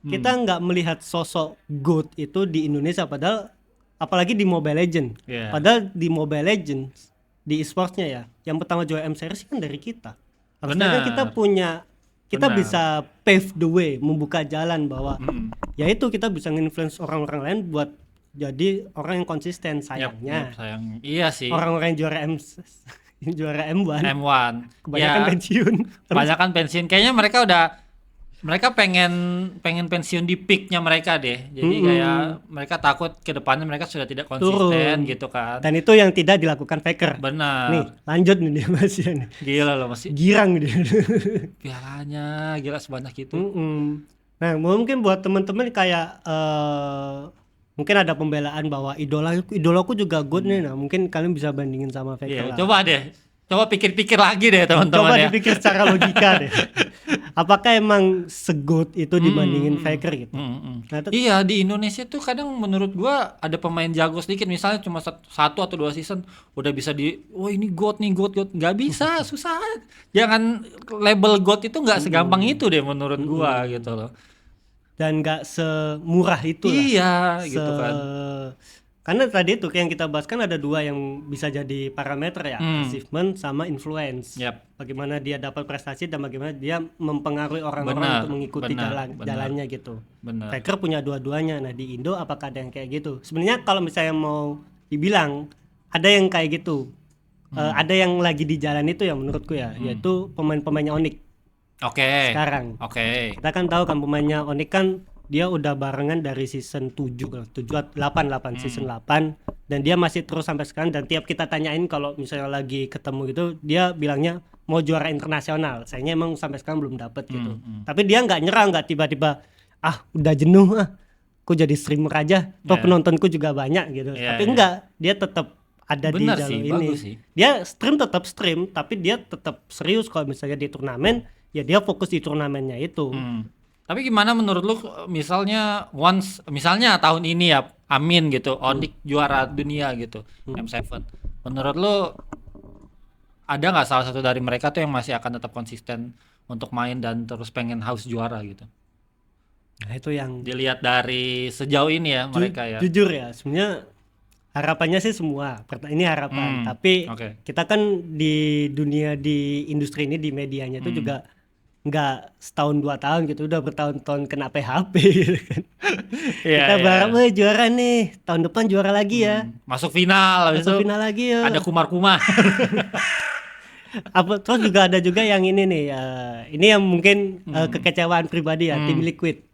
Speaker 1: Kita nggak melihat sosok GOAT itu di Indonesia, padahal apalagi di Mobile Legends.
Speaker 2: Iya.
Speaker 1: Padahal di Mobile Legends di e-sportsnya ya, yang pertama juara M series kan dari kita. Harusnya kan
Speaker 2: Benar.
Speaker 1: kita
Speaker 2: Benar.
Speaker 1: bisa pave the way, membuka jalan bahwa ya itu kita bisa nge-influence orang-orang lain buat jadi orang yang konsisten. Sayangnya
Speaker 2: Sayang. Iya sih.
Speaker 1: orang-orang yang juara M1
Speaker 2: M1.
Speaker 1: kebanyakan
Speaker 2: Ya,
Speaker 1: pensiun.
Speaker 2: kebanyakan pensiun. Kayaknya mereka pengen pensiun di peaknya mereka deh. Jadi kayak mereka takut ke depannya mereka sudah tidak konsisten
Speaker 1: Turun.
Speaker 2: gitu kan.
Speaker 1: Dan itu yang tidak dilakukan Faker.
Speaker 2: Benar.
Speaker 1: Nih, lanjut nih dia masih nih.
Speaker 2: Gila loh masih
Speaker 1: Girang dia.
Speaker 2: pialanya gila sebanyak itu.
Speaker 1: Nah, mungkin buat teman-teman kayak mungkin ada pembelaan bahwa idolaku juga good nih. Nah, mungkin kalian bisa bandingin sama
Speaker 2: Iya,
Speaker 1: Faker lah.
Speaker 2: coba deh. Coba pikir-pikir lagi deh teman-teman
Speaker 1: Coba
Speaker 2: ya.
Speaker 1: dipikir secara logika deh. Apakah emang se-good itu dibandingin Faker gitu? Nah,
Speaker 2: Iya, di Indonesia tuh kadang menurut gua ada pemain jago sedikit, misalnya cuma satu atau 2 season udah bisa wah ini GOAT nih, GOAT. Nggak bisa, susah. Jangan label GOAT itu nggak segampang itu deh menurut gua gitu loh.
Speaker 1: dan nggak semurah itu lah.
Speaker 2: Iya, gitu kan.
Speaker 1: Karena tadi itu yang kita bahas kan ada dua yang bisa jadi parameter ya, achievement sama influence.
Speaker 2: Yap.
Speaker 1: Bagaimana dia dapat prestasi dan bagaimana dia mempengaruhi orang-orang
Speaker 2: Benar,
Speaker 1: untuk mengikuti
Speaker 2: benar.
Speaker 1: jalannya gitu.
Speaker 2: Benar.
Speaker 1: Faker punya dua-duanya. Nah di Indo apakah ada yang kayak gitu? Sebenarnya kalau misalnya mau dibilang ada yang kayak gitu, ada yang lagi di jalan itu ya menurutku ya, yaitu pemain-pemainnya Onyx
Speaker 2: Oke.
Speaker 1: sekarang.
Speaker 2: Oke.
Speaker 1: Kita kan tahu kan pemainnya Onyx kan dia udah barengan dari season 7 8 season 8 dan dia masih terus sampai sekarang, dan tiap kita tanyain kalau misalnya lagi ketemu gitu dia bilangnya mau juara internasional. Sayangnya emang sampai sekarang belum dapet gitu. Tapi dia nggak nyerah, nggak tiba-tiba udah jenuh aku jadi streamer aja, toh penontonku juga banyak gitu. Tapi enggak, dia tetap ada
Speaker 2: Benar
Speaker 1: di jalur
Speaker 2: sih,
Speaker 1: ini.
Speaker 2: bagus sih.
Speaker 1: Dia tetap stream, tapi dia tetap serius kalau misalnya di turnamen, ya dia fokus di turnamennya itu.
Speaker 2: Tapi gimana menurut lu misalnya misalnya tahun ini ya amin gitu, Onyx juara dunia gitu, M7. Menurut lu ada nggak salah satu dari mereka tuh yang masih akan tetap konsisten untuk main dan terus pengen haus juara gitu?
Speaker 1: Nah, itu yang
Speaker 2: Dilihat dari sejauh ini ya mereka ya.
Speaker 1: jujur ya, sebenarnya harapannya sih semua. Ini harapan, tapi
Speaker 2: oke.
Speaker 1: kita kan di dunia di industri ini di medianya itu juga nggak setahun 2 tahun gitu, udah bertahun-tahun kena PHP gitu kan. Kita berharap juara nih, tahun depan juara lagi ya.
Speaker 2: Masuk final habis
Speaker 1: Masuk
Speaker 2: itu
Speaker 1: final lagi ya.
Speaker 2: ada kumar-kumar.
Speaker 1: Terus juga ada juga yang ini nih, ini yang mungkin kekecewaan pribadi ya, tim Liquid.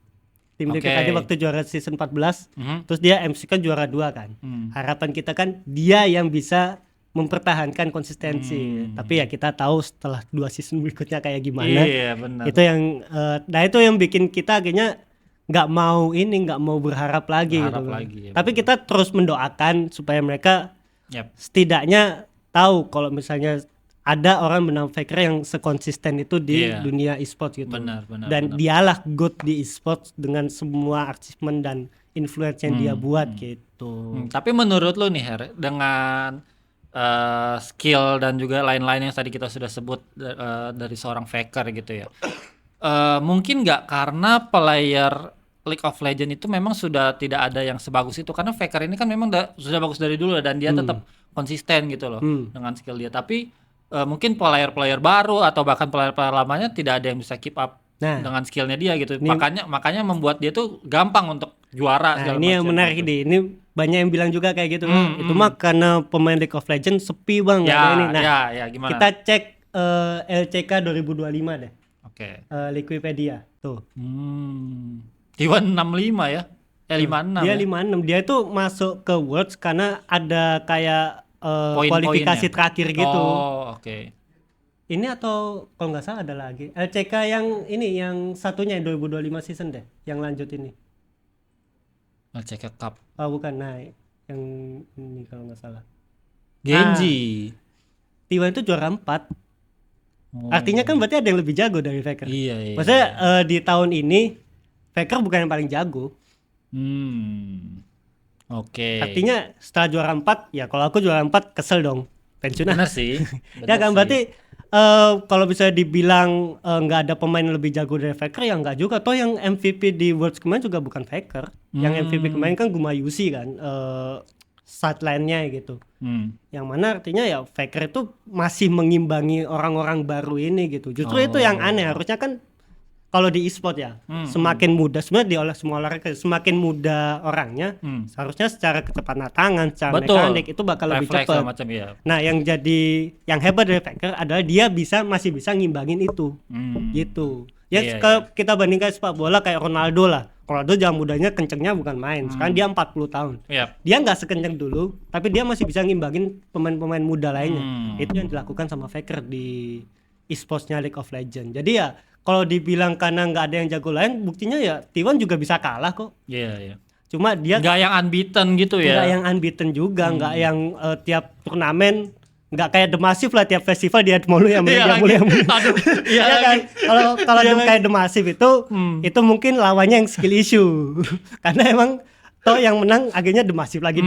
Speaker 1: Tim Liquid
Speaker 2: Oke.
Speaker 1: tadi waktu juara season 14, terus dia MC kan juara 2 kan. Harapan kita kan dia yang bisa mempertahankan konsistensi. Tapi ya kita tahu setelah 2 season berikutnya kayak gimana.
Speaker 2: Iya, benar.
Speaker 1: Itu yang nah itu yang bikin kita akhirnya nggak mau berharap lagi
Speaker 2: Berharap
Speaker 1: gitu.
Speaker 2: lagi, ya,
Speaker 1: Tapi kita terus mendoakan supaya mereka
Speaker 2: Yap.
Speaker 1: setidaknya tahu kalau misalnya ada orang bernama Faker yang sekonsisten itu di
Speaker 2: Iya.
Speaker 1: dunia e-sport gitu.
Speaker 2: Benar.
Speaker 1: Dan dialah GOAT di e-sport dengan semua achievement dan influence yang dia buat gitu.
Speaker 2: Tapi menurut lu nih Her, dengan skill dan juga lain-lain yang tadi kita sudah sebut dari seorang Faker gitu ya, mungkin nggak karena player League of Legends itu memang sudah tidak ada yang sebagus itu, karena Faker ini kan memang sudah bagus dari dulu dan dia tetap konsisten gitu loh dengan skill dia. Tapi mungkin player-player baru atau bahkan player-player lamanya tidak ada yang bisa keep up dengan skillnya dia gitu. Makanya membuat dia tuh gampang untuk juara.
Speaker 1: Nah ini yang menarik
Speaker 2: gitu.
Speaker 1: nih, ini banyak yang bilang juga kayak gitu. Itu mah karena pemain League of Legends sepi bang, nggak ada ini. Nah
Speaker 2: gimana?
Speaker 1: kita cek LCK 2025 deh.
Speaker 2: Oke.
Speaker 1: Wikipedia tuh.
Speaker 2: T1 65 ya? 56
Speaker 1: Dia
Speaker 2: ya?
Speaker 1: 56. Dia tuh masuk ke Worlds karena ada kayak kualifikasi terakhir gitu.
Speaker 2: Oh, oke.
Speaker 1: Ini atau kalau nggak salah ada lagi LCK yang ini, yang satunya yang 2025 season deh, yang lanjut ini.
Speaker 2: LCK Cup.
Speaker 1: Oh bukan, nah yang ini kalau nggak salah.
Speaker 2: Genji.
Speaker 1: T1 itu juara 4. Artinya kan berarti ada yang lebih jago dari Faker.
Speaker 2: Iya.
Speaker 1: Maksudnya di tahun ini Faker bukan yang paling jago.
Speaker 2: Oke.
Speaker 1: Artinya setelah juara 4, ya kalau aku juara 4 kesel dong, pensiun.
Speaker 2: Benar sih.
Speaker 1: Ya kan, berarti kalau bisa dibilang nggak ada pemain yang lebih jago dari Faker, ya nggak juga. Toh yang MVP di Worlds kemarin juga bukan Faker. Yang MVP kemarin kan Gumayusi kan, sideline-nya gitu. Yang mana artinya ya Faker itu masih mengimbangi orang-orang baru ini gitu. Justru itu yang aneh. Harusnya kan kalau di e-sport ya, semakin muda, sebenarnya di semua olahraga semakin muda orangnya, seharusnya secara kecepatan tangan, secara mekanik itu bakal lebih cepat.
Speaker 2: Ya.
Speaker 1: Nah, yang hebat dari Faker adalah dia masih bisa ngimbangin itu, gitu. Ya kalau kita bandingkan sepak bola kayak Ronaldo lah, Ronaldo zaman mudanya kencengnya bukan main, sekarang dia 40 tahun. Dia nggak sekenceng dulu, tapi dia masih bisa ngimbangin pemain-pemain muda lainnya. Itu yang dilakukan sama Faker di e-sportsnya League of Legends. Jadi ya kalau dibilang karena nggak ada yang jago lain, buktinya ya T1 juga bisa kalah kok.
Speaker 2: Iya.
Speaker 1: Cuma dia
Speaker 2: nggak yang unbeaten gitu ya.
Speaker 1: Nggak yang unbeaten juga, nggak yang tiap turnamen, nggak kayak The Massive lah, tiap festival dia mulu yang menang.
Speaker 2: Aduh,
Speaker 1: iya kan. Kalau kayak The Massive itu mungkin lawannya yang skill issue. Karena emang toh yang menang akhirnya The Massive lagi.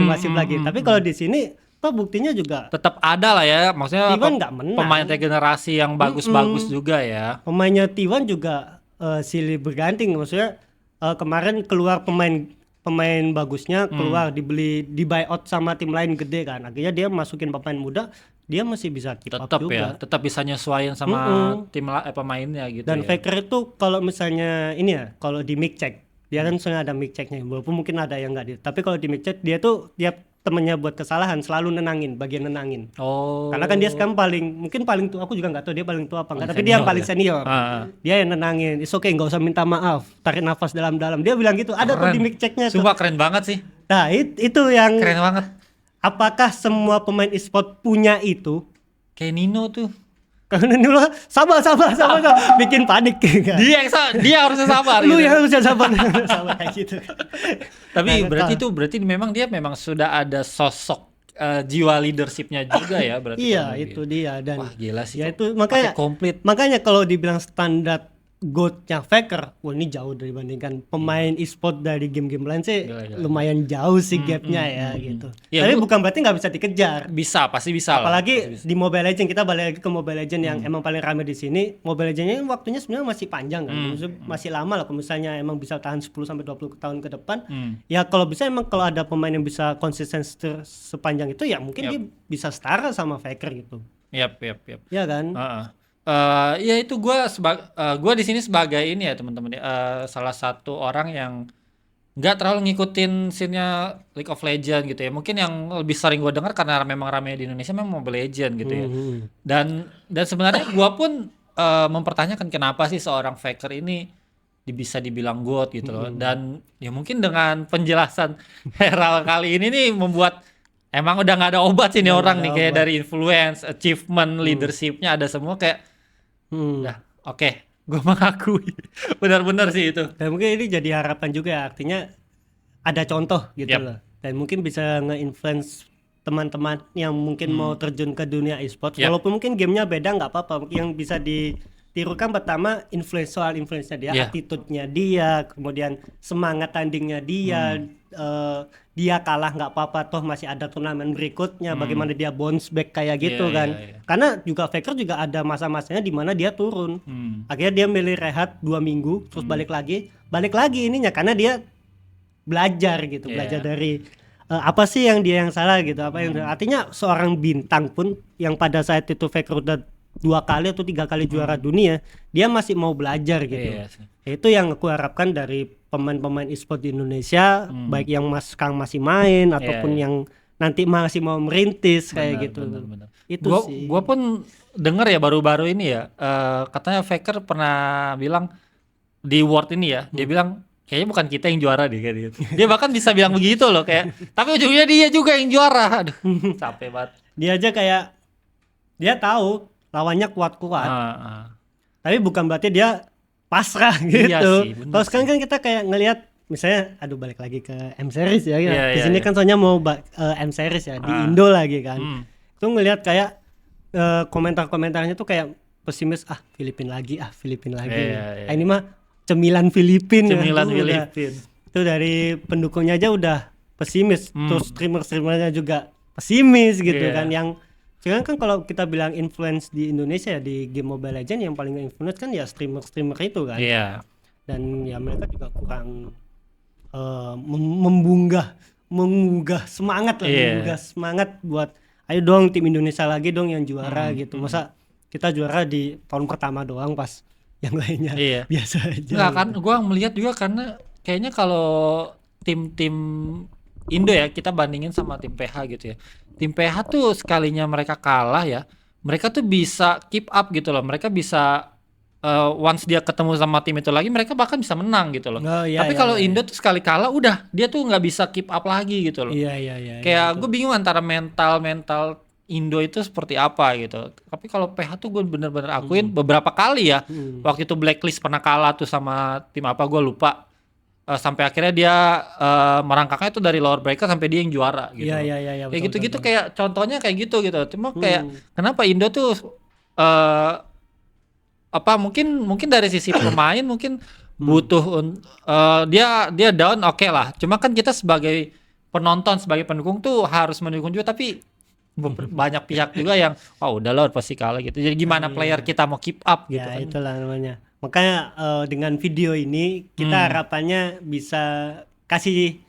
Speaker 1: Tapi kalau di sini toh buktinya juga
Speaker 2: tetap ada lah ya, maksudnya
Speaker 1: T1 nggak menang.
Speaker 2: Pemain regenerasi yang bagus-bagus juga ya.
Speaker 1: Pemainnya T1 juga silih berganti, maksudnya kemarin keluar pemain bagusnya keluar, di buyout sama tim lain gede kan, akhirnya dia masukin pemain muda, dia masih bisa keep up juga.
Speaker 2: Tetap bisa nyesuaiin sama tim pemainnya gitu.
Speaker 1: Dan Faker itu kalau misalnya ini ya, kalau di mic check dia kan sebenarnya ada mic checknya, walaupun mungkin ada yang nggak tapi kalau di mic check dia tuh tiap temennya buat kesalahan selalu bagian nenangin. Karena kan dia sekarang paling tua, aku juga nggak tahu dia paling tua apa enggak, tapi dia yang paling senior. Dia yang nenangin, it's okay, nggak usah minta maaf, tarik nafas dalam-dalam, dia bilang gitu. Ada tuh di mic checknya.
Speaker 2: Sumpah keren banget sih.
Speaker 1: Nah itu yang
Speaker 2: keren banget.
Speaker 1: Apakah semua pemain e-sport punya itu?
Speaker 2: Kayak Nino tuh.
Speaker 1: Karena dulu sabar, bikin panik.
Speaker 2: Dia harusnya sabar.
Speaker 1: Lu yang harusnya sabar kayak gitu.
Speaker 2: Tapi berarti memang dia sudah ada sosok jiwa leadershipnya juga ya berarti.
Speaker 1: Iya, itu dia. Dan
Speaker 2: wah gila sih.
Speaker 1: Ya itu makanya
Speaker 2: komplit.
Speaker 1: Makanya kalau dibilang standar GOAT-nya Faker, wah ini jauh dibandingkan pemain e-sport dari game-game lain sih. Lumayan jauh sih gapnya ya gitu. Ya, tapi bukan berarti nggak bisa dikejar.
Speaker 2: Pasti bisa.
Speaker 1: Apalagi di Mobile Legends, kita balik lagi ke Mobile Legends yang emang paling ramai di sini. Mobile Legends-nya waktunya sebenarnya masih panjang kan. Masih lama lah, kalau misalnya emang bisa tahan 10 sampai 20 tahun ke depan. Ya kalau bisa emang kalau ada pemain yang bisa konsisten sepanjang itu, ya mungkin dia bisa setara sama Faker gitu.
Speaker 2: Yap.
Speaker 1: Ya kan?
Speaker 2: Ya itu gue di sini sebagai ini ya teman-teman, salah satu orang yang nggak terlalu ngikutin scene-nya League of Legends gitu ya. Mungkin yang lebih sering gue dengar karena memang ramai di Indonesia memang Mobile Legends gitu ya. Dan sebenarnya gue pun mempertanyakan kenapa sih seorang Faker ini bisa dibilang GOAT gitu loh. Dan ya mungkin dengan penjelasan Herald kali ini nih membuat emang udah nggak ada obat sih nih
Speaker 1: Udah nggak
Speaker 2: orang
Speaker 1: ada
Speaker 2: nih, kayak
Speaker 1: obat.
Speaker 2: dari influence, achievement, leadershipnya ada semua kayak
Speaker 1: Hmm.
Speaker 2: udah oke, gue mengakui. Benar-benar sih itu.
Speaker 1: Dan mungkin ini jadi harapan juga ya, artinya ada contoh gitu
Speaker 2: Yap.
Speaker 1: loh. Dan mungkin bisa nge-influence teman-teman yang mungkin mau terjun ke dunia e-sports.
Speaker 2: Yap.
Speaker 1: Walaupun mungkin gamenya beda nggak apa-apa. Yang bisa ditirukan pertama soal influence-nya dia,
Speaker 2: Yeah.
Speaker 1: attitude-nya dia, kemudian semangat tandingnya dia. Dia kalah nggak apa-apa, toh masih ada turnamen berikutnya. Bagaimana dia bounce back kayak gitu
Speaker 2: Iya,
Speaker 1: kan.
Speaker 2: iya, iya.
Speaker 1: Karena juga Faker juga ada masa-masanya di mana dia turun. Akhirnya dia milih rehat 2 minggu, terus balik lagi ininya karena dia belajar gitu,
Speaker 2: Iya.
Speaker 1: belajar dari apa sih yang dia yang salah gitu, apa yang artinya seorang bintang pun yang pada saat itu Faker udah 2 kali atau 3 kali juara dunia, dia masih mau belajar gitu.
Speaker 2: Iya sih.
Speaker 1: Itu yang aku harapkan dari pemain-pemain e-sport di Indonesia, baik yang sekarang masih main ataupun
Speaker 2: iya.
Speaker 1: yang nanti masih mau merintis kayak
Speaker 2: Benar,
Speaker 1: gitu.
Speaker 2: benar.
Speaker 1: Itu sih.
Speaker 2: Gua pun denger ya baru-baru ini ya, katanya Faker pernah bilang di World ini ya, dia bilang kayaknya bukan kita yang juara deh kayak gitu. Dia bahkan bisa bilang begitu loh, kayak tapi ujungnya dia juga yang juara. Aduh, capek banget.
Speaker 1: Dia aja kayak dia tahu lawannya kuat-kuat. Tapi bukan berarti dia pasrah gitu.
Speaker 2: Iya sih, bener
Speaker 1: Kalau sekarang kan kita kayak ngelihat misalnya, aduh balik lagi ke M series ya.
Speaker 2: Iya,
Speaker 1: Di
Speaker 2: iya,
Speaker 1: sini
Speaker 2: iya.
Speaker 1: kan soalnya mau M series ya di Indo lagi kan. Itu ngelihat kayak komentar-komentarnya tuh kayak pesimis, Filipina lagi.
Speaker 2: Iya, iya.
Speaker 1: Ini mah cemilan Filipina.
Speaker 2: Cemilan
Speaker 1: Tuh udah.
Speaker 2: Filipin.
Speaker 1: Itu dari pendukungnya aja udah pesimis. Terus streamer-streamernya juga pesimis gitu
Speaker 2: Iya.
Speaker 1: kan. Yang sekarang kan kalau kita bilang influence di Indonesia ya, di game Mobile Legends yang paling influence kan ya streamer-streamer itu kan.
Speaker 2: Iya.
Speaker 1: Dan ya mereka juga kurang menggugah semangat lah,
Speaker 2: Iya.
Speaker 1: menggugah semangat buat ayo dong tim Indonesia lagi dong yang juara gitu. Masa kita juara di tahun pertama doang pas yang lainnya
Speaker 2: Iya.
Speaker 1: biasa aja.
Speaker 2: Enggak kan, gua melihat juga karena kayaknya kalau tim-tim Indo ya, kita bandingin sama tim PH gitu ya. Tim PH tuh sekalinya mereka kalah ya, mereka tuh bisa keep up gitu loh. Mereka bisa once dia ketemu sama tim itu lagi, mereka bahkan bisa menang gitu loh.
Speaker 1: Oh, iya,
Speaker 2: Tapi
Speaker 1: iya,
Speaker 2: kalau
Speaker 1: iya.
Speaker 2: Indo tuh sekali kalah udah, dia tuh nggak bisa keep up lagi gitu loh.
Speaker 1: Iya.
Speaker 2: Kayak gue bingung antara mental Indo itu seperti apa gitu. Tapi kalau PH tuh gue bener-bener akuin beberapa kali ya. Waktu itu Blacklist pernah kalah tuh sama tim apa gue lupa. Sampai akhirnya dia merangkaknya tuh dari lower bracket sampai dia yang juara gitu.
Speaker 1: Iya,
Speaker 2: Kayak
Speaker 1: betul,
Speaker 2: gitu-gitu
Speaker 1: betul.
Speaker 2: kayak contohnya kayak gitu. Cuma kayak kenapa Indo tuh mungkin dari sisi pemain mungkin butuh dia down oke lah. Cuma kan kita sebagai penonton, sebagai pendukung tuh harus mendukung juga, tapi banyak pihak juga yang udah lah pasti kalah gitu. Jadi gimana player kita mau keep up gitu
Speaker 1: Ya
Speaker 2: kan.
Speaker 1: itulah namanya. Makanya dengan video ini kita harapannya bisa kasih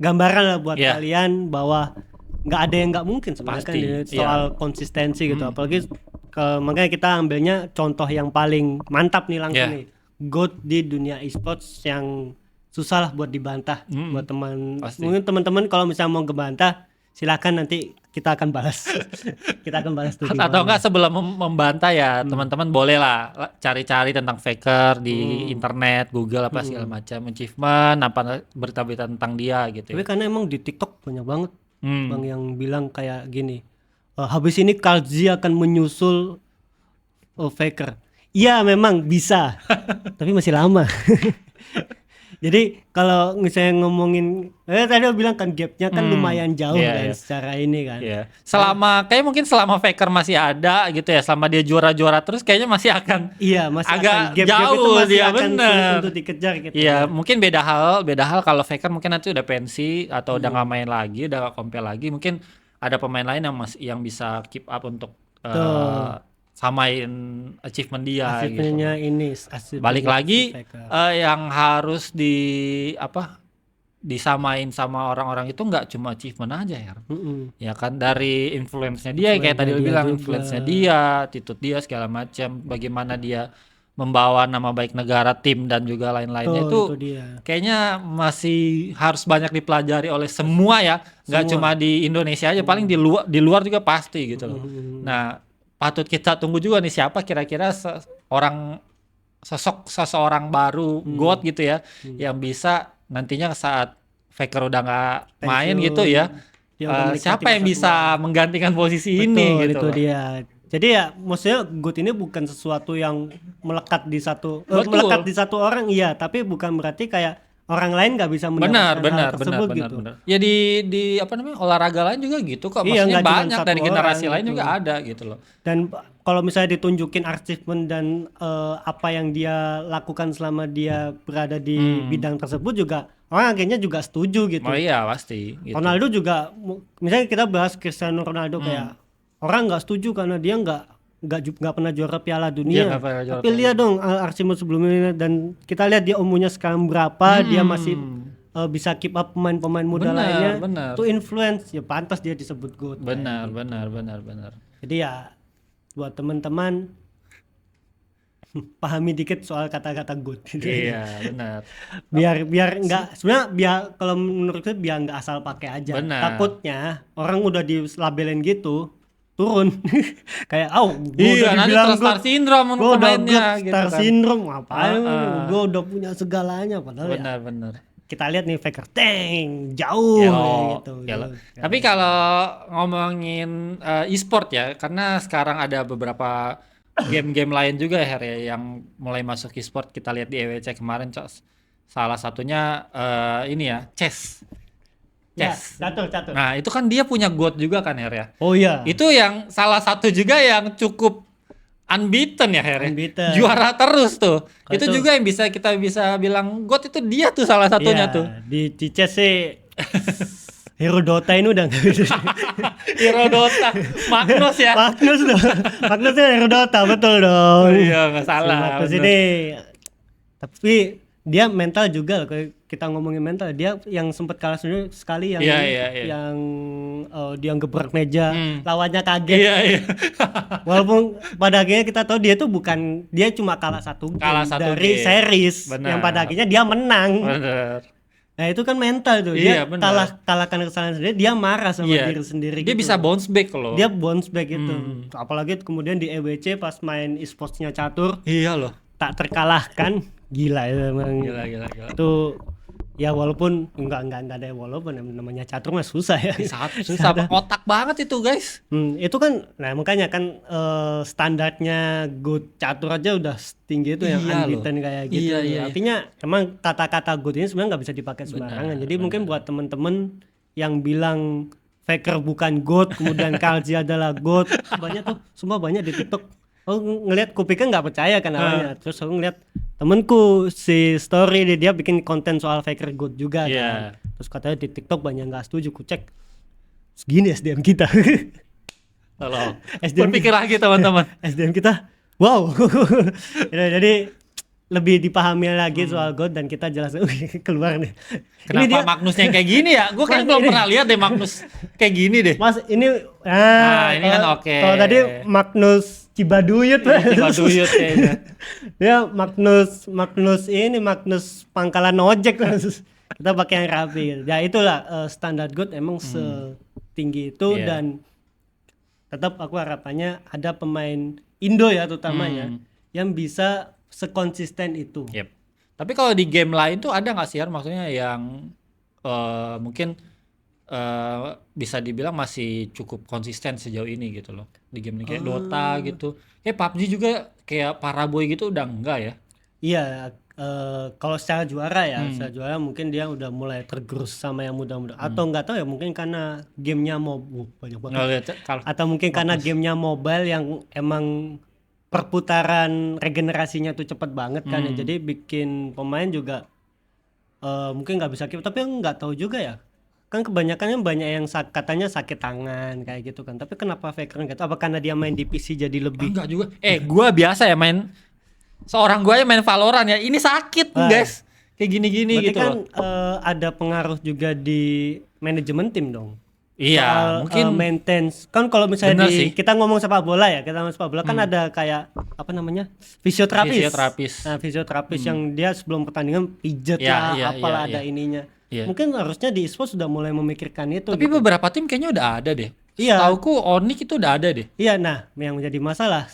Speaker 1: gambaran lah buat
Speaker 2: Iya.
Speaker 1: kalian bahwa nggak ada yang nggak mungkin sebenarnya kan
Speaker 2: Pasti,
Speaker 1: soal konsistensi gitu. Apalagi makanya kita ambilnya contoh yang paling mantap nih langsung
Speaker 2: Iya.
Speaker 1: nih. GOAT di dunia e-sports yang susah lah buat dibantah buat teman.
Speaker 2: Pasti.
Speaker 1: Mungkin teman-teman kalau misalnya mau ngebantah silakan, nanti kita akan balas. Kita akan balas tuh
Speaker 2: Atau enggak sebelum membantah ya teman-teman boleh lah cari-cari tentang Faker di internet, Google apa segala macam, achievement, apa berita-berita tentang dia gitu.
Speaker 1: Tapi karena emang di TikTok banyak banget
Speaker 2: Hmm.
Speaker 1: bang yang bilang kayak gini, habis ini Kalzi akan menyusul Faker. Iya memang bisa, tapi masih lama. Jadi kalau misalnya ngomongin, tadi aku bilang kan gapnya kan lumayan jauh
Speaker 2: Iya,
Speaker 1: kan
Speaker 2: iya.
Speaker 1: secara ini kan.
Speaker 2: Iya. Kayak mungkin selama Faker masih ada gitu ya, selama dia juara-juara terus kayaknya masih akan
Speaker 1: Iya masih
Speaker 2: agak
Speaker 1: akan gap itu
Speaker 2: jauh
Speaker 1: masih
Speaker 2: dia,
Speaker 1: akan sulit
Speaker 2: bener.
Speaker 1: untuk dikejar gitu.
Speaker 2: Iya, mungkin beda hal kalau Faker mungkin nanti udah pensi atau udah nggak main lagi, udah nggak compete lagi, mungkin ada pemain lain yang bisa keep up untuk samain achievement dia gitu.
Speaker 1: Achievementnya ini achievementnya
Speaker 2: Balik lagi
Speaker 1: Faker.
Speaker 2: yang harus disamain sama orang-orang itu nggak cuma achievement aja ya. Ya kan dari influence-nya dia kayak tadi lu
Speaker 1: dia
Speaker 2: bilang,
Speaker 1: juga.
Speaker 2: influence-nya dia, attitude dia segala macam, bagaimana dia membawa nama baik negara, tim dan juga lain-lainnya
Speaker 1: Tuh,
Speaker 2: itu
Speaker 1: dia.
Speaker 2: kayaknya masih harus banyak dipelajari oleh semua ya, nggak cuma di Indonesia aja, paling di luar juga pasti gitu loh. Nah, patut kita tunggu juga nih siapa kira-kira seseorang baru GOAT gitu ya, yang bisa nantinya saat Faker udah nggak main
Speaker 1: Pensiun.
Speaker 2: gitu ya,
Speaker 1: Dia udah menikmati
Speaker 2: siapa yang
Speaker 1: masa
Speaker 2: bisa menggantikan posisi ini
Speaker 1: Betul,
Speaker 2: gitu
Speaker 1: itu
Speaker 2: loh.
Speaker 1: dia. Jadi ya maksudnya GOAT ini bukan sesuatu yang melekat di satu
Speaker 2: Betul.
Speaker 1: melekat di satu orang iya, tapi bukan berarti kayak orang lain nggak bisa
Speaker 2: Benar,
Speaker 1: mendapatkan hal
Speaker 2: benar,
Speaker 1: tersebut
Speaker 2: benar,
Speaker 1: gitu.
Speaker 2: benar. Ya di apa namanya olahraga lain juga gitu kok.
Speaker 1: Iya,
Speaker 2: Maksudnya
Speaker 1: nggak cuman
Speaker 2: banyak
Speaker 1: satu
Speaker 2: dari generasi
Speaker 1: orang
Speaker 2: lain
Speaker 1: gitu.
Speaker 2: juga ada gitu loh.
Speaker 1: Dan kalau misalnya ditunjukin achievement dan apa yang dia lakukan selama dia berada di bidang tersebut juga orang akhirnya juga setuju gitu.
Speaker 2: Oh iya pasti. Gitu.
Speaker 1: Ronaldo juga misalnya kita bahas Cristiano Ronaldo kayak orang nggak setuju karena dia nggak pernah juara Piala
Speaker 2: Dia
Speaker 1: Dunia.
Speaker 2: nggak pernah juara
Speaker 1: Tapi lihat dong achievement sebelumnya dan kita lihat dia umurnya sekarang berapa, dia masih bisa keep up pemain-pemain muda
Speaker 2: Benar,
Speaker 1: lainnya.
Speaker 2: benar.
Speaker 1: Itu influence ya pantas dia disebut GOAT.
Speaker 2: Benar, benar, benar, benar.
Speaker 1: Jadi ya buat teman-teman pahami dikit soal kata-kata GOAT.
Speaker 2: Iya, benar.
Speaker 1: biar nggak sebenarnya biar kalau menurut saya biar nggak asal pakai aja.
Speaker 2: Benar.
Speaker 1: Takutnya orang udah dilabelin gitu turun kayak gua
Speaker 2: Iya,
Speaker 1: udah
Speaker 2: nanti
Speaker 1: dibilang
Speaker 2: star syndrome
Speaker 1: gua udah
Speaker 2: pemainnya
Speaker 1: GOAT,
Speaker 2: gitu
Speaker 1: star
Speaker 2: kan.
Speaker 1: syndrome ngapain gua udah
Speaker 2: Benar.
Speaker 1: punya segalanya padahal ya
Speaker 2: Benar, benar.
Speaker 1: kita lihat nih Faker Tank jauh kayak gitu.
Speaker 2: Yellow. Tapi kalau ngomongin e-sport ya, karena sekarang ada beberapa game-game lain juga ya, Her, ya, yang mulai masuk e-sport. Kita lihat di EWC kemarin, salah satunya ini ya, chess.
Speaker 1: Ya,
Speaker 2: Chess.
Speaker 1: catur.
Speaker 2: Nah, itu kan dia punya GOAT juga kan, Her ya.
Speaker 1: Oh iya.
Speaker 2: Itu yang salah satu juga yang cukup unbeaten ya, Her. Ya?
Speaker 1: Unbeaten.
Speaker 2: Juara terus tuh.
Speaker 1: Kalau
Speaker 2: Itu
Speaker 1: itu-
Speaker 2: juga yang kita bisa bilang GOAT itu dia tuh salah satunya
Speaker 1: Iya,
Speaker 2: tuh.
Speaker 1: di chess sih Hero Dota ini udah nggak bisa.
Speaker 2: Hero Dota, Magnus ya.
Speaker 1: Magnus dong. Magnusnya Hero Dota betul dong.
Speaker 2: Iya, nggak salah.
Speaker 1: Si Magnus
Speaker 2: bener.
Speaker 1: ini tapi dia mental juga loh. Kalau kita ngomongin mental dia yang sempat kalah sekali yang
Speaker 2: Iya.
Speaker 1: yang dia gebrak meja lawannya kaget.
Speaker 2: Iya.
Speaker 1: Walaupun pada akhirnya kita tahu dia tuh bukan dia cuma kalah satu
Speaker 2: Kalah
Speaker 1: game
Speaker 2: satu
Speaker 1: dari
Speaker 2: game.
Speaker 1: series
Speaker 2: Benar.
Speaker 1: yang pada akhirnya dia menang.
Speaker 2: Bener.
Speaker 1: Nah itu kan mental tuh
Speaker 2: Iya,
Speaker 1: dia
Speaker 2: benar.
Speaker 1: kalahkan kesalahan sendiri dia marah sama
Speaker 2: Iya.
Speaker 1: diri sendiri
Speaker 2: Dia
Speaker 1: gitu.
Speaker 2: bisa bounce back loh.
Speaker 1: Dia bounce back itu apalagi kemudian di EWC pas main e-sportsnya catur
Speaker 2: Iya loh.
Speaker 1: tak terkalahkan gila itu emang
Speaker 2: Gila.
Speaker 1: itu ya walaupun enggak ada walaupun namanya catur mah susah ya.
Speaker 2: Susah otak banget itu, guys.
Speaker 1: Itu kan nah makanya kan standarnya GOAT catur aja udah setinggi itu yang
Speaker 2: Iya
Speaker 1: unbeaten kayak gitu.
Speaker 2: Iya.
Speaker 1: Artinya emang kata-kata GOAT ini sebenarnya nggak bisa dipakai sembarangan. Jadi mungkin buat temen-temen yang bilang Faker bukan GOAT, kemudian Karlzy adalah GOAT, banyak tuh, semua banyak di TikTok. Ngelihat kupiknya nggak percaya kan awalnya. Terus aku ngeliat temenku si story dia bikin konten soal Faker GOAT juga
Speaker 2: Iya.
Speaker 1: kan. Terus katanya di TikTok banyak nggak setuju, ku cek segini SDM kita.
Speaker 2: Tolong.
Speaker 1: SDM
Speaker 2: Berpikir lagi teman-teman.
Speaker 1: SDM kita wow. Jadi lebih dipahami lagi soal GOAT dan kita jelas keluar nih.
Speaker 2: Kenapa Magnusnya yang kayak gini ya? Gue kayaknya belum pernah lihat deh Magnus kayak gini deh.
Speaker 1: Mas ini
Speaker 2: ini kan oke.
Speaker 1: Kalau tadi Magnus Cibaduyut
Speaker 2: Cibaduyut kayaknya.
Speaker 1: dia Magnus pangkalan ojek kita pakai yang rapi gitu. Ya itulah standar GOAT emang setinggi itu
Speaker 2: Iya.
Speaker 1: dan tetap aku harapannya ada pemain Indo ya terutamanya yang bisa sekonsisten itu.
Speaker 2: Yep. Tapi kalau di game lain tuh ada nggak sih Har? Maksudnya yang mungkin bisa dibilang masih cukup konsisten sejauh ini gitu loh di game ini kayak Dota gitu. Kayak PUBG juga kayak Paraboy gitu udah enggak ya?
Speaker 1: Iya, kalau secara juara ya, secara juara mungkin dia udah mulai tergerus sama yang muda-muda. Atau nggak tahu ya, mungkin karena gamenya banyak banget.
Speaker 2: Nggak lihat kalau
Speaker 1: Atau mungkin karena gamenya mobile yang emang perputaran regenerasinya tuh cepet banget kan ya. Jadi bikin pemain juga mungkin nggak bisa keep. Tapi nggak tahu juga ya. Kan kebanyakan banyak yang katanya sakit tangan kayak gitu kan. Tapi kenapa Faker nggak tahu? Apa karena dia main di PC jadi lebih
Speaker 2: enggak juga. Gua biasa ya main seorang gua aja main Valorant ya. Ini sakit, guys. Kayak gini-gini
Speaker 1: berarti
Speaker 2: gitu
Speaker 1: kan
Speaker 2: loh.
Speaker 1: ada pengaruh juga di manajemen tim dong.
Speaker 2: Iya,
Speaker 1: Soal,
Speaker 2: mungkin
Speaker 1: maintenance. Kan kalau misalnya
Speaker 2: Bener sih.
Speaker 1: kita ngomong sepak bola ya, kita ngomong sepak bola kan ada kayak apa namanya? Fisioterapis. Nah, fisioterapis yang dia sebelum pertandingan pijet
Speaker 2: Ya,
Speaker 1: lah,
Speaker 2: iya,
Speaker 1: apalah
Speaker 2: iya,
Speaker 1: ada ininya.
Speaker 2: Iya.
Speaker 1: Mungkin harusnya di e-sport sudah mulai memikirkan itu.
Speaker 2: tapi
Speaker 1: gitu.
Speaker 2: beberapa tim kayaknya udah ada deh.
Speaker 1: Iya.
Speaker 2: Setauku Onyx itu udah ada deh.
Speaker 1: Iya, nah yang menjadi masalah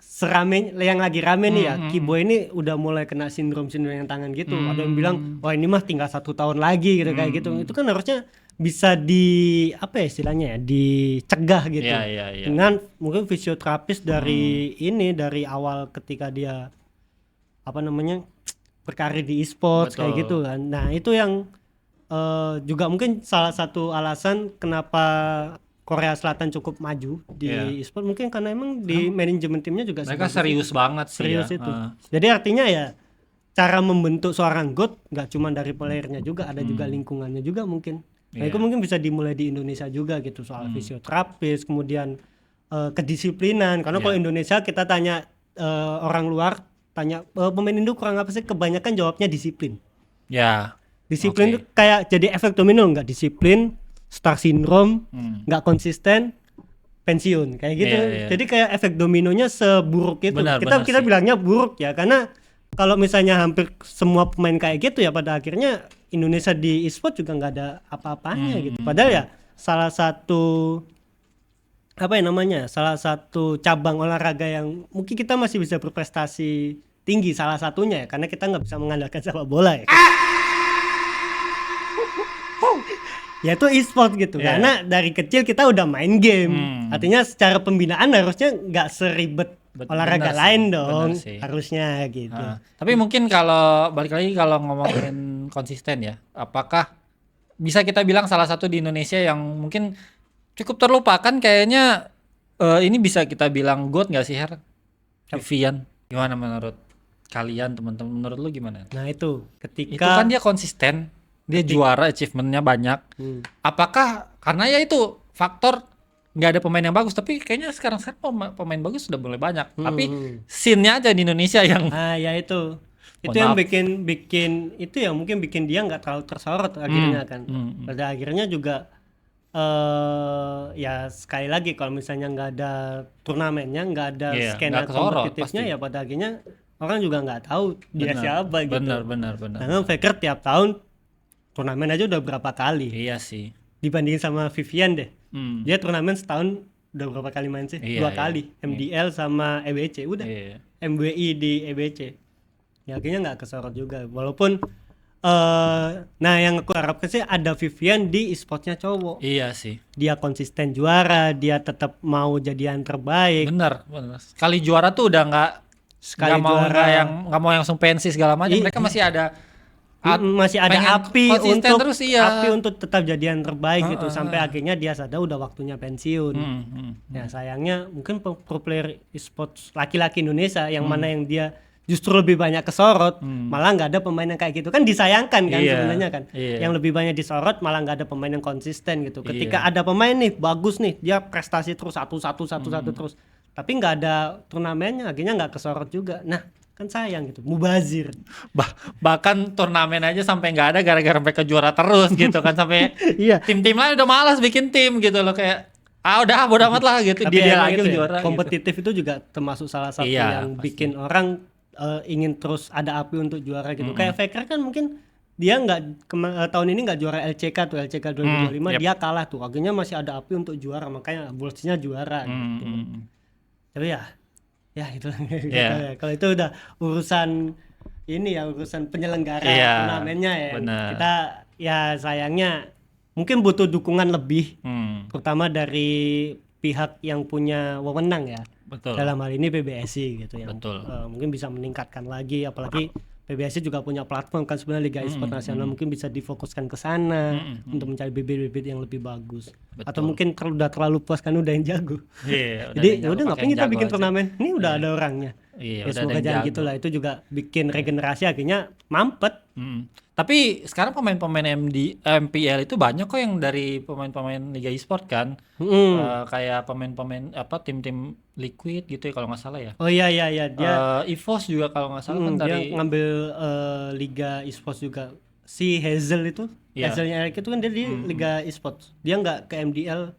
Speaker 1: serame yang lagi rame nih ya, Kibo ini udah mulai kena sindrom yang tangan gitu. Ada yang bilang, wah ini mah tinggal 1 tahun lagi gitu kayak gitu. Itu kan harusnya bisa apa ya istilahnya ya, dicegah gitu.
Speaker 2: Iya.
Speaker 1: Dengan mungkin fisioterapis dari dari awal ketika dia berkarir di e-sports kayak
Speaker 2: Betul.
Speaker 1: gitu kan. Nah, itu yang juga mungkin salah satu alasan kenapa Korea Selatan cukup maju di e-sport, mungkin karena emang di manajemen timnya juga
Speaker 2: Mereka
Speaker 1: sebagus
Speaker 2: serius banget sih
Speaker 1: serius
Speaker 2: ya.
Speaker 1: itu. Jadi artinya ya cara membentuk seorang GOAT nggak cuma dari playernya juga, ada juga lingkungannya juga mungkin. Nah, itu mungkin bisa dimulai di Indonesia juga gitu, soal fisioterapis, kemudian kedisiplinan. Karena kalau Indonesia kita tanya orang luar, tanya pemain Indo kurang apa sih, kebanyakan jawabnya disiplin.
Speaker 2: Ya.
Speaker 1: Disiplin itu kayak jadi efek domino, nggak disiplin, star syndrome, nggak konsisten, pensiun kayak gitu.
Speaker 2: Iya.
Speaker 1: Jadi kayak efek dominonya seburuk itu.
Speaker 2: Benar
Speaker 1: kita
Speaker 2: sih.
Speaker 1: bilangnya buruk ya, karena kalau misalnya hampir semua pemain kayak gitu ya, pada akhirnya Indonesia di e-sport juga nggak ada apa-apanya gitu. Padahal ya salah satu salah satu cabang olahraga yang mungkin kita masih bisa berprestasi tinggi, salah satunya ya, karena kita nggak bisa mengandalkan sepak bola ya. Yaitu e-sport gitu, karena dari kecil kita udah main game. Artinya secara pembinaan harusnya nggak seribet olahraga lain dong, harusnya gitu.
Speaker 2: Tapi mungkin kalau balik lagi kalau ngomongin konsisten ya, apakah bisa kita bilang salah satu di Indonesia yang mungkin cukup terlupakan kayaknya, ini bisa kita bilang GOAT nggak sih, Her? Vivian, gimana menurut kalian, teman-teman? Menurut lu gimana?
Speaker 1: Nah itu
Speaker 2: Itu kan dia konsisten, dia juara, achievementnya banyak. Apakah karena ya itu faktor nggak ada pemain yang bagus, tapi kayaknya sekarang pemain bagus sudah mulai banyak. Tapi scene-nya aja di Indonesia yang
Speaker 1: ya itu yang bikin itu ya, mungkin bikin dia nggak terlalu tersorot akhirnya kan. Pada akhirnya juga ya sekali lagi kalau misalnya nggak ada turnamennya, nggak ada skena kompetitifnya, ya pada akhirnya orang juga nggak tahu dia siapa gitu.
Speaker 2: Benar.
Speaker 1: Karena Faker tiap tahun turnamen aja udah berapa kali.
Speaker 2: Iya sih.
Speaker 1: Dibandingin sama Vivian deh. Dia turnamen setahun udah berapa kali main sih? 2 kali. MDL sama EBC udah. MWI di EBC. Ya akhirnya nggak kesorot juga. Walaupun nah yang aku harapkan sih ada Vivian di e-sportnya cowok.
Speaker 2: Iya sih.
Speaker 1: Dia konsisten juara, dia tetap mau jadi yang terbaik.
Speaker 2: Benar. Sekali juara tuh udah nggak mau yang langsung pensi segala macam. Mereka masih ada
Speaker 1: masih ada api untuk
Speaker 2: terus,
Speaker 1: api untuk tetap jadi yang terbaik gitu, sampai akhirnya dia sadar udah waktunya pensiun. Ya sayangnya mungkin pro player e-sports laki-laki Indonesia yang mana yang dia justru lebih banyak kesorot, malah nggak ada pemain yang kayak gitu, kan disayangkan kan sebenarnya kan. Yang lebih banyak disorot malah nggak ada pemain yang konsisten gitu. Ketika ada pemain nih bagus nih, dia prestasi terus satu terus, tapi nggak ada turnamennya, akhirnya nggak kesorot juga. Nah kan sayang gitu, mubazir.
Speaker 2: Bahkan turnamen aja sampai nggak ada gara-gara mereka juara terus gitu kan, sampai tim-tim lain udah malas bikin tim gitu loh, kayak udah bodo amat lah gitu. Dia lagi
Speaker 1: gitu
Speaker 2: juara.
Speaker 1: Kompetitif gitu. Itu juga termasuk salah satu yang pasti bikin orang ingin terus ada api untuk juara gitu. Kayak Faker kan mungkin dia nggak tahun ini nggak juara LCK 2025, dia kalah tuh, akhirnya masih ada api untuk juara, makanya Wolves-nya juara gitu. Tapi ya itu kalau itu udah urusan ini ya, urusan penyelenggara turnamennya ya. Kita ya sayangnya mungkin butuh dukungan lebih, terutama dari pihak yang punya wewenang ya. Dalam hal ini PBSI gitu, yang mungkin bisa meningkatkan lagi, apalagi PBSI juga punya platform kan sebenarnya, Liga e-sport nasional, mungkin bisa difokuskan ke sana untuk mencari bibit-bibit yang lebih bagus. Atau mungkin udah terlalu puas kan udah yang jago. Jadi ya udah ngapain kita bikin turnamen? Ini udah ada orangnya. Ya semoga jangan gitulah, itu juga bikin regenerasi akhirnya mampet.
Speaker 2: Tapi sekarang pemain-pemain MPL itu banyak kok yang dari pemain-pemain Liga e-sport kan. Kayak pemain-pemain tim-tim Liquid gitu ya kalau nggak salah ya.
Speaker 1: Oh iya dia
Speaker 2: EVOS juga kalau nggak salah kan
Speaker 1: dia ngambil Liga e-sport juga. Si Hazel itu, Hazelnya Eric itu kan dia di Liga e-sport. Dia nggak ke MDL,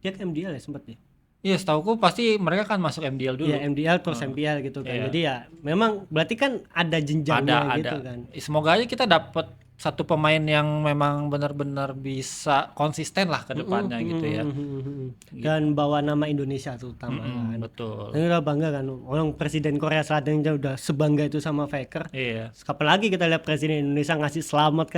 Speaker 1: dia ke MDL ya sempat ya.
Speaker 2: Iya, setauku pasti mereka kan masuk MDL dulu.
Speaker 1: Iya, MDL terus MPL gitu kan. Jadi ya memang berarti kan ada jenjangnya gitu kan.
Speaker 2: Semoga aja kita dapat satu pemain yang memang benar-benar bisa konsisten lah ke depannya gitu ya.
Speaker 1: Dan bawa nama Indonesia terutama kan.
Speaker 2: Betul.
Speaker 1: Dan kita bangga kan, orang Presiden Korea Selatan aja udah sebangga itu sama Faker.
Speaker 2: Iya.
Speaker 1: Apalagi kita lihat Presiden Indonesia ngasih selamat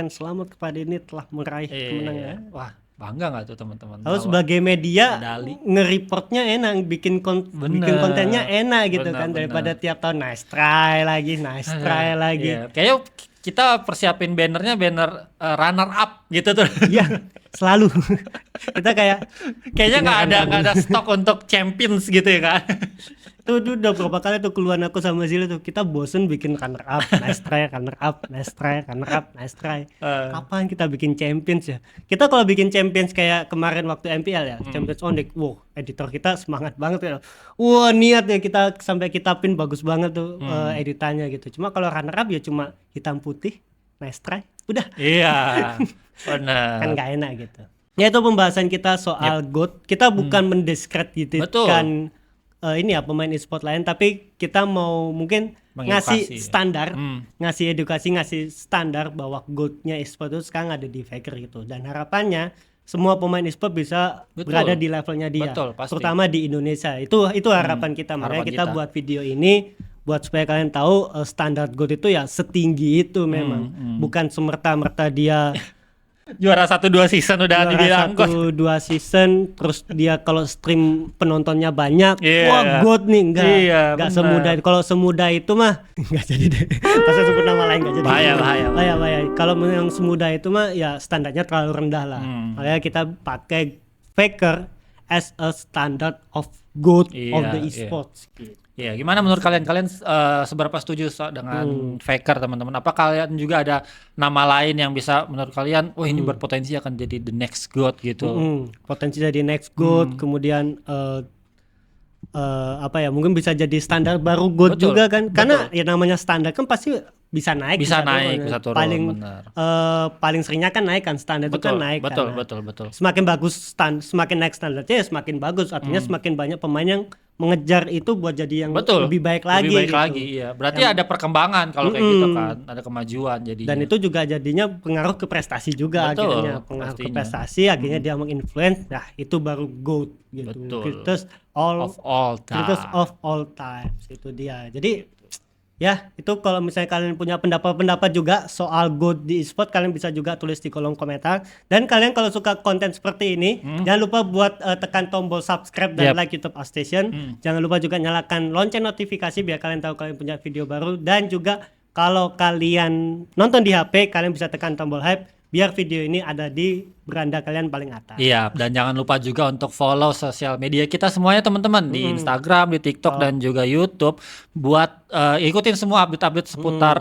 Speaker 1: kepada ini telah meraih kemenangan.
Speaker 2: Wah, bangga nggak tuh teman-teman?
Speaker 1: Lalu sebagai media
Speaker 2: medali.
Speaker 1: nge-reportnya enak, bikin kontennya enak gitu kan, daripada tiap tahun nice try lagi.
Speaker 2: Iya. Kayaknya kita persiapin banner runner up gitu tuh.
Speaker 1: Iya, selalu. Kita
Speaker 2: kayaknya nggak ada stok untuk champions gitu ya kan.
Speaker 1: Tuh udah berapa kali tuh keluhan aku sama Zila tuh, kita bosen bikin runner up, nice try, runner up, nice try, runner up, nice try. Kapan kita bikin champions ya? Kita kalau bikin champions kayak kemarin waktu MPL ya, Champions on Deck, wow, editor kita semangat banget ya. Wah, niat ya kita sampai kita pin bagus banget tuh editannya gitu. Cuma kalau runner up ya cuma hitam putih, nice try, udah.
Speaker 2: Iya, benar.
Speaker 1: Kan gak enak gitu. Ya itu pembahasan kita soal GOAT. Kita bukan mendiskreditkan ini ya pemain e-sport lain, tapi kita mau mungkin ngasih standar, ngasih edukasi, ngasih standar bahwa GOAT-nya e-sport itu sekarang ada di Faker gitu. Dan harapannya semua pemain e-sport bisa berada di levelnya dia, terutama di Indonesia. Itu harapan kita. Makanya kita buat video ini buat supaya kalian tahu standar GOAT itu ya setinggi itu memang. Bukan semerta-merta dia
Speaker 2: juara 1-2 season udah dibilang
Speaker 1: 1-2 season terus dia kalau stream penontonnya banyak, wah GOAT nih. Enggak semudah. Kalau semudah itu mah enggak jadi deh. Pas sebut nama lain enggak jadi. Bahaya. Kalau yang semudah itu mah ya standarnya terlalu rendah lah. Makanya kita pakai Faker as a standard of GOAT of the esports.
Speaker 2: Iya, gimana menurut kalian? Kalian seberapa setuju dengan Faker, teman-teman? Apa kalian juga ada nama lain yang bisa menurut kalian, wah ini berpotensi akan jadi the next GOAT gitu?
Speaker 1: Potensi jadi next GOAT, kemudian apa ya? Mungkin bisa jadi standar baru GOAT juga kan? Karena ya namanya standar kan pasti bisa naik, bisa turun. Paling seringnya kan naik kan, standar itu kan naik.
Speaker 2: Betul.
Speaker 1: Semakin bagus semakin naik standarnya ya semakin bagus. Artinya semakin banyak pemain yang mengejar itu buat jadi yang lebih baik lagi.
Speaker 2: Iya. Berarti ada perkembangan kalau kayak gitu kan, ada kemajuan jadinya.
Speaker 1: Dan itu juga jadinya pengaruh ke prestasi juga. Akhirnya pengaruh ke prestasi, akhirnya dia menginfluence. Nah, itu baru GOAT gitu. Greatest of all times itu dia. Jadi ya, itu kalau misalnya kalian punya pendapat juga soal GOAT di e-sport, kalian bisa juga tulis di kolom komentar. Dan kalian kalau suka konten seperti ini, jangan lupa buat tekan tombol subscribe dan like YouTube Outstation. Jangan lupa juga nyalakan lonceng notifikasi biar kalian tahu kalian punya video baru. Dan juga kalau kalian nonton di HP, kalian bisa tekan tombol hype biar video ini ada di beranda kalian paling atas. Iya,
Speaker 2: dan jangan lupa juga untuk follow sosial media kita semuanya teman-teman, di Instagram, di TikTok dan juga YouTube, buat ikutin semua update-update seputar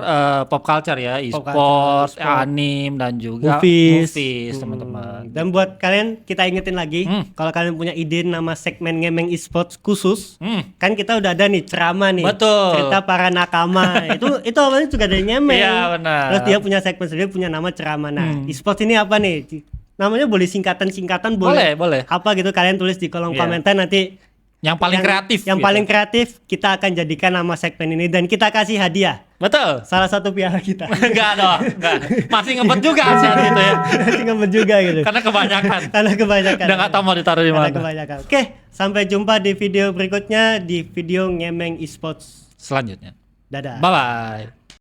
Speaker 2: pop culture ya, e-sport, anime dan juga movies teman-teman.
Speaker 1: Dan buat kalian kita ingetin lagi, kalau kalian punya ide nama segmen ngemeng e-sport khusus, kan kita udah ada nih ceramah nih.
Speaker 2: Betul.
Speaker 1: Cerita para nakama. itu awalnya juga dari ngemeng.
Speaker 2: Iya, benar.
Speaker 1: Terus dia punya segmen sendiri, punya nama ceramah. Nah, e-sport ini apa nih? Namanya boleh singkatan boleh. Apa gitu kalian tulis di kolom komentar nanti.
Speaker 2: Yang paling kreatif.
Speaker 1: Yang paling kreatif kita akan jadikan nama segmen ini dan kita kasih hadiah.
Speaker 2: Betul.
Speaker 1: Salah satu piala kita.
Speaker 2: Enggak dong. Masih ngebet juga saat itu ya.
Speaker 1: Masih ngebet juga gitu.
Speaker 2: Karena kebanyakan.
Speaker 1: Udah
Speaker 2: enggak tahu mau ditaruh di mana.
Speaker 1: Kebanyakan. Oke, sampai jumpa di video berikutnya di video ngemeng esports
Speaker 2: selanjutnya.
Speaker 1: Dadah.
Speaker 2: Bye bye.